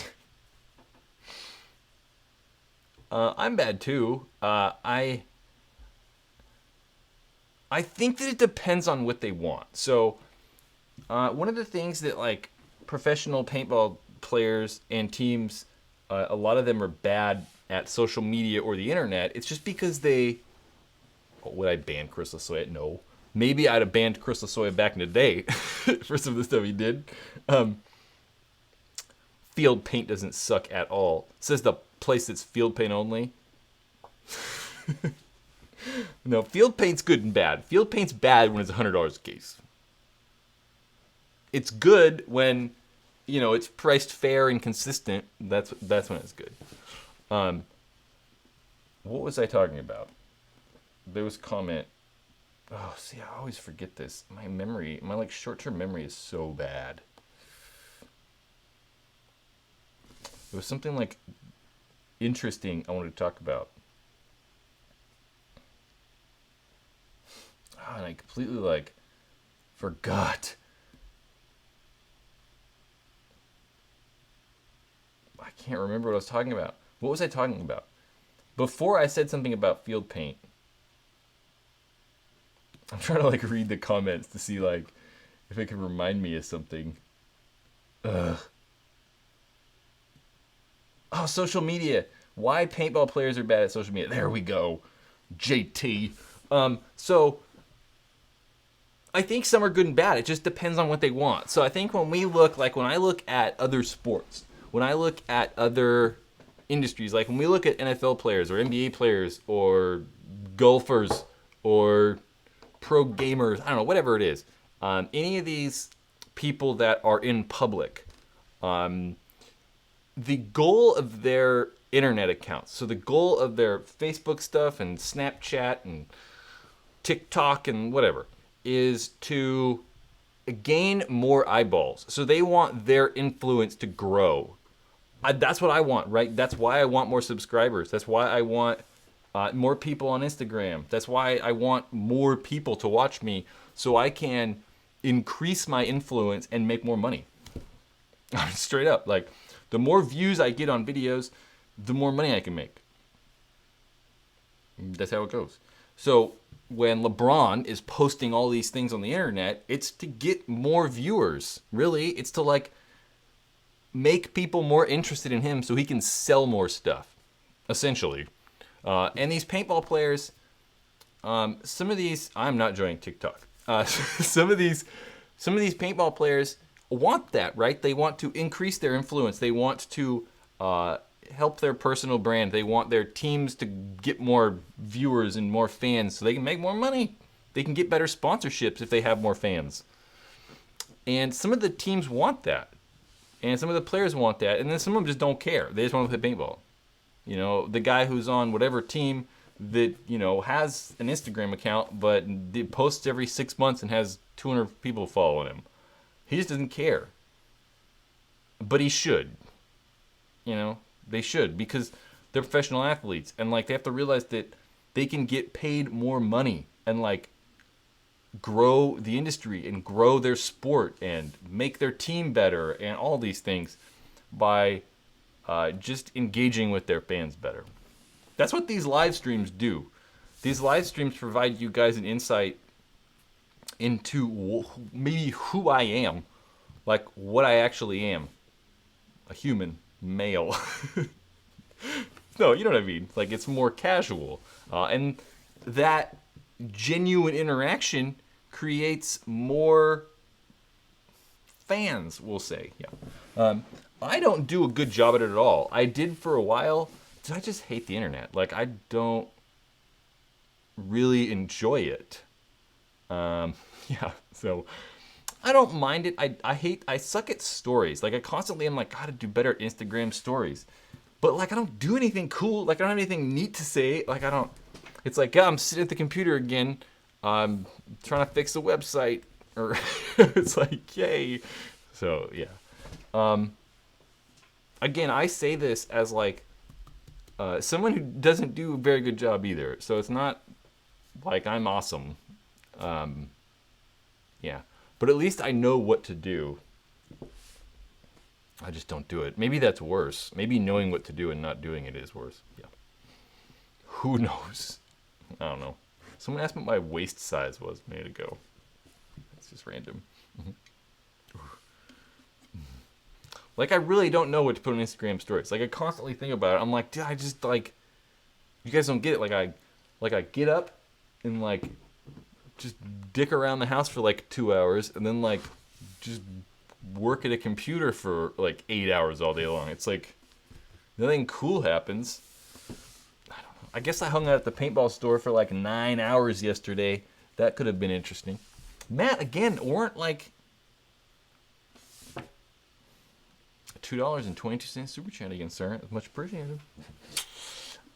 I'm bad too. I think that it depends on what they want. So, one of the things that like professional paintball players and teams, a lot of them are bad at social media or the internet. It's just because they. Would I ban Chris Lasoya? No. Maybe I'd have banned Chris Lasoya back in the day for some of the stuff he did. Field paint doesn't suck at all. It says the place that's field paint only. No, field paint's good and bad. Field paint's bad when it's $100 a case. It's good when, it's priced fair and consistent. That's when it's good. What was I talking about? There was a comment. Oh, see, I always forget this. My short-term memory is so bad. It was something like interesting I wanted to talk about. Oh, and I completely forgot. I can't remember what I was talking about. What was I talking about? Before I said something about field paint. I'm trying to read the comments to see if it can remind me of something. Ugh. Oh, social media. Why paintball players are bad at social media. There we go. JT. So I think some are good and bad. It just depends on what they want. So I think when I look at other sports, when I look at other industries, when we look at NFL players or NBA players or golfers or pro gamers, I don't know, whatever it is, any of these people that are in public, the goal of their internet accounts, so the goal of their Facebook stuff and Snapchat and TikTok and whatever, is to gain more eyeballs. So they want their influence to grow. That's what I want, right? That's why I want more subscribers. That's why I want more people on Instagram. That's why I want more people to watch me so I can increase my influence and make more money. Straight up. The more views I get on videos, the more money I can make. That's how it goes. So when LeBron is posting all these things on the internet, it's to get more viewers. Really, it's to make people more interested in him so he can sell more stuff, essentially. And these paintball players, some of these, I'm not joining TikTok. Some of these paintball players want that, right? They want to increase their influence. They want to help their personal brand. They want their teams to get more viewers and more fans so they can make more money. They can get better sponsorships if they have more fans. And some of the teams want that. And some of the players want that. And then some of them just don't care. They just want to play paintball. The guy who's on whatever team that, has an Instagram account, but posts every 6 months and has 200 people following him. He just doesn't care. But he should. They should, because they're professional athletes. And, they have to realize that they can get paid more money and, grow the industry and grow their sport and make their team better and all these things by just engaging with their fans better. That's what these live streams do. These live streams provide you guys an insight into maybe who I am, what I actually am. A human, male. No, you know what I mean. Like, it's more casual. And that genuine interaction creates more fans, we'll say. Yeah. I don't do a good job at it at all. I did for a while. I just hate the internet. Like, I don't really enjoy it. Yeah, so I don't mind it. I suck at stories. Like, I constantly am like, gotta do better at Instagram stories. But, like, I don't do anything cool. Like, I don't have anything neat to say. Like, I don't, it's like, yeah, I'm sitting at the computer again. I'm trying to fix a website. Or, it's like, yay. So, yeah. Again, I say this as, like, someone who doesn't do a very good job either. So it's not like I'm awesome. Yeah. But at least I know what to do. I just don't do it. Maybe that's worse. Maybe knowing what to do and not doing it is worse. Yeah. Who knows? I don't know. Someone asked me what my waist size was a minute ago. It's just random. Like, I really don't know what to put on Instagram stories. Like, I constantly think about it. I'm like, dude, I just, like, you guys don't get it. Like, I get up and, like, just dick around the house for, like, 2 hours and then, like, just work at a computer for, like, 8 hours all day long. It's like, nothing cool happens. I don't know. I guess I hung out at the paintball store for, like, 9 hours yesterday. That could have been interesting. Matt, again, weren't, like, $2.22 super chat again, sir. Much appreciated.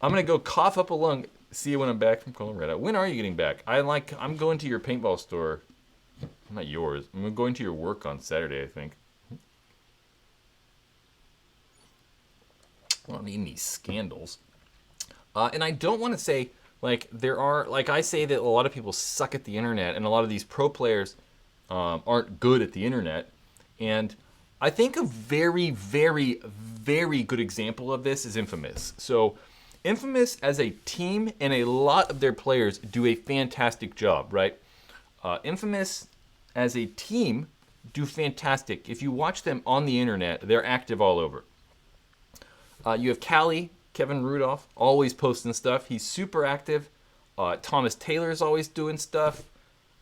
I'm gonna go cough up a lung. See you when I'm back from Colorado. When are you getting back? I'm going to your paintball store. Not yours. I'm going to your work on Saturday, I think. I don't need any scandals. And I don't want to say, like, there are, like, I say that a lot of people suck at the internet, and a lot of these pro players aren't good at the internet. And I think a very, very, very good example of this is Infamous. So, Infamous as a team and a lot of their players do a fantastic job, right? Infamous as a team do fantastic. If you watch them on the internet, they're active all over. You have Callie, Kevin Rudolph, always posting stuff. He's super active. Thomas Taylor's always doing stuff.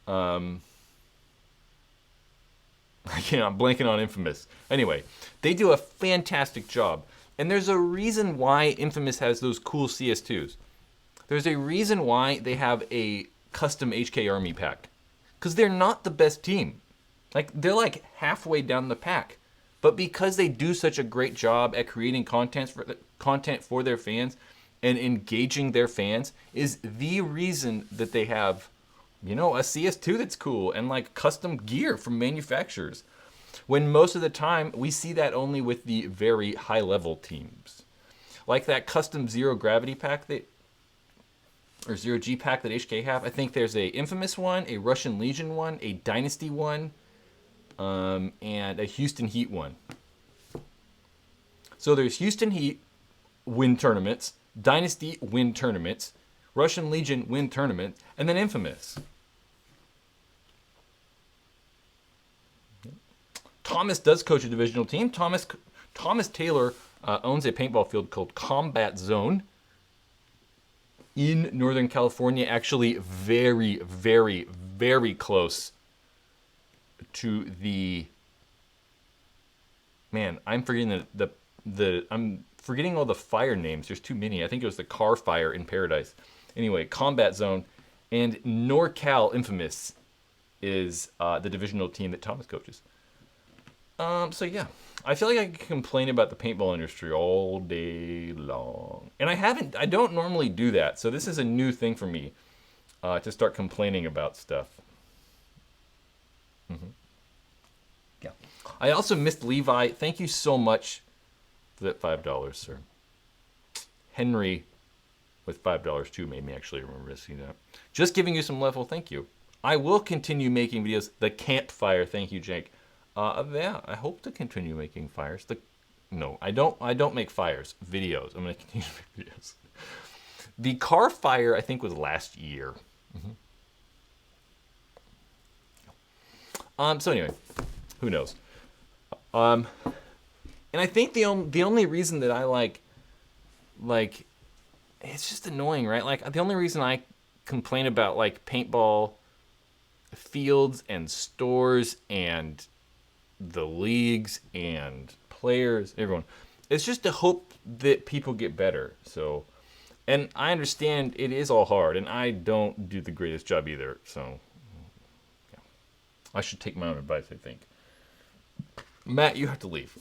I'm blanking on Infamous. Anyway, they do a fantastic job. And there's a reason why Infamous has those cool CS2s. There's a reason why they have a custom HK Army pack. Because they're not the best team. Like, they're like halfway down the pack. But because they do such a great job at creating content for their fans and engaging their fans is the reason that they have, a CS2 that's cool and like custom gear from manufacturers. When most of the time we see that only with the very high level teams. Like that custom Zero Gravity pack or Zero G pack that HK have. I think there's a Infamous one, a Russian Legion one, a Dynasty one, and a Houston Heat one. So there's Houston Heat win tournaments, Dynasty win tournaments, Russian Legion win tournament, and then Infamous. Thomas does coach a divisional team. Thomas Taylor owns a paintball field called Combat Zone in Northern California, actually very, very, very close to the... Man, I'm forgetting I'm forgetting all the fire names. There's too many. I think it was the Car Fire in Paradise. Anyway, Combat Zone and NorCal Infamous is the divisional team that Thomas coaches. So yeah, I feel like I can complain about the paintball industry all day long. And I don't normally do that. So this is a new thing for me, to start complaining about stuff. Mm-hmm. Yeah. I also missed Levi. Thank you so much for that $5, sir. Henry with $5 too made me actually remember to see that. Just giving you some level, thank you. I will continue making videos. The campfire, thank you, Jake. Yeah, I hope to continue making fires. No, I don't make fires. Videos. I'm going to continue to make videos. The car fire, I think, was last year. Mm-hmm. So anyway, who knows? And I think the only reason that I like like, it's just annoying, right? Like, the only reason I complain about, like, paintball fields and stores and the leagues and players, everyone, it's just to hope that people get better. So, and I understand it is all hard, and I don't do the greatest job either. So, yeah. I should take my own advice, I think. Matt, you have to leave.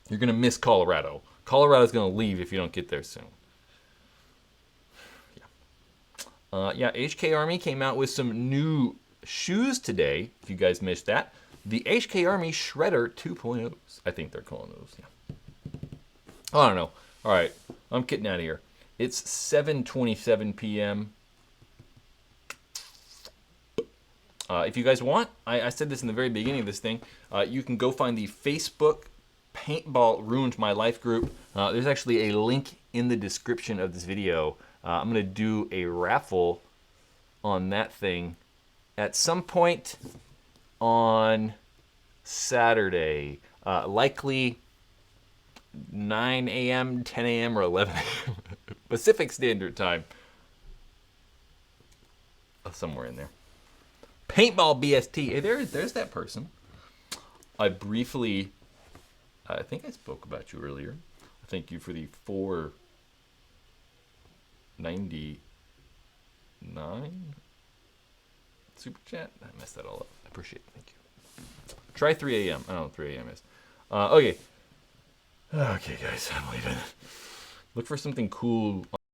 You're going to miss Colorado. Colorado's going to leave if you don't get there soon. Yeah, HK Army came out with some new shoes today, if you guys missed that. The HK Army Shredder 2.0s, I think they're calling those, yeah. I don't know. All right, I'm getting out of here. It's 7:27 p.m. If you guys want, I said this in the very beginning of this thing, you can go find the Facebook Paintball Ruined My Life group. There's actually a link in the description of this video. I'm going to do a raffle on that thing at some point on Saturday. Likely 9 a.m., 10 a.m., or 11 a.m. Pacific Standard Time. Somewhere in there. Paintball BST. Hey, there's that person. I think I spoke about you earlier. Thank you for the $4.99 super chat. I messed that all up. I appreciate it. Thank you. Try 3 a.m. I don't know what 3 a.m. is. Okay. Okay, guys, I'm leaving. Look for something cool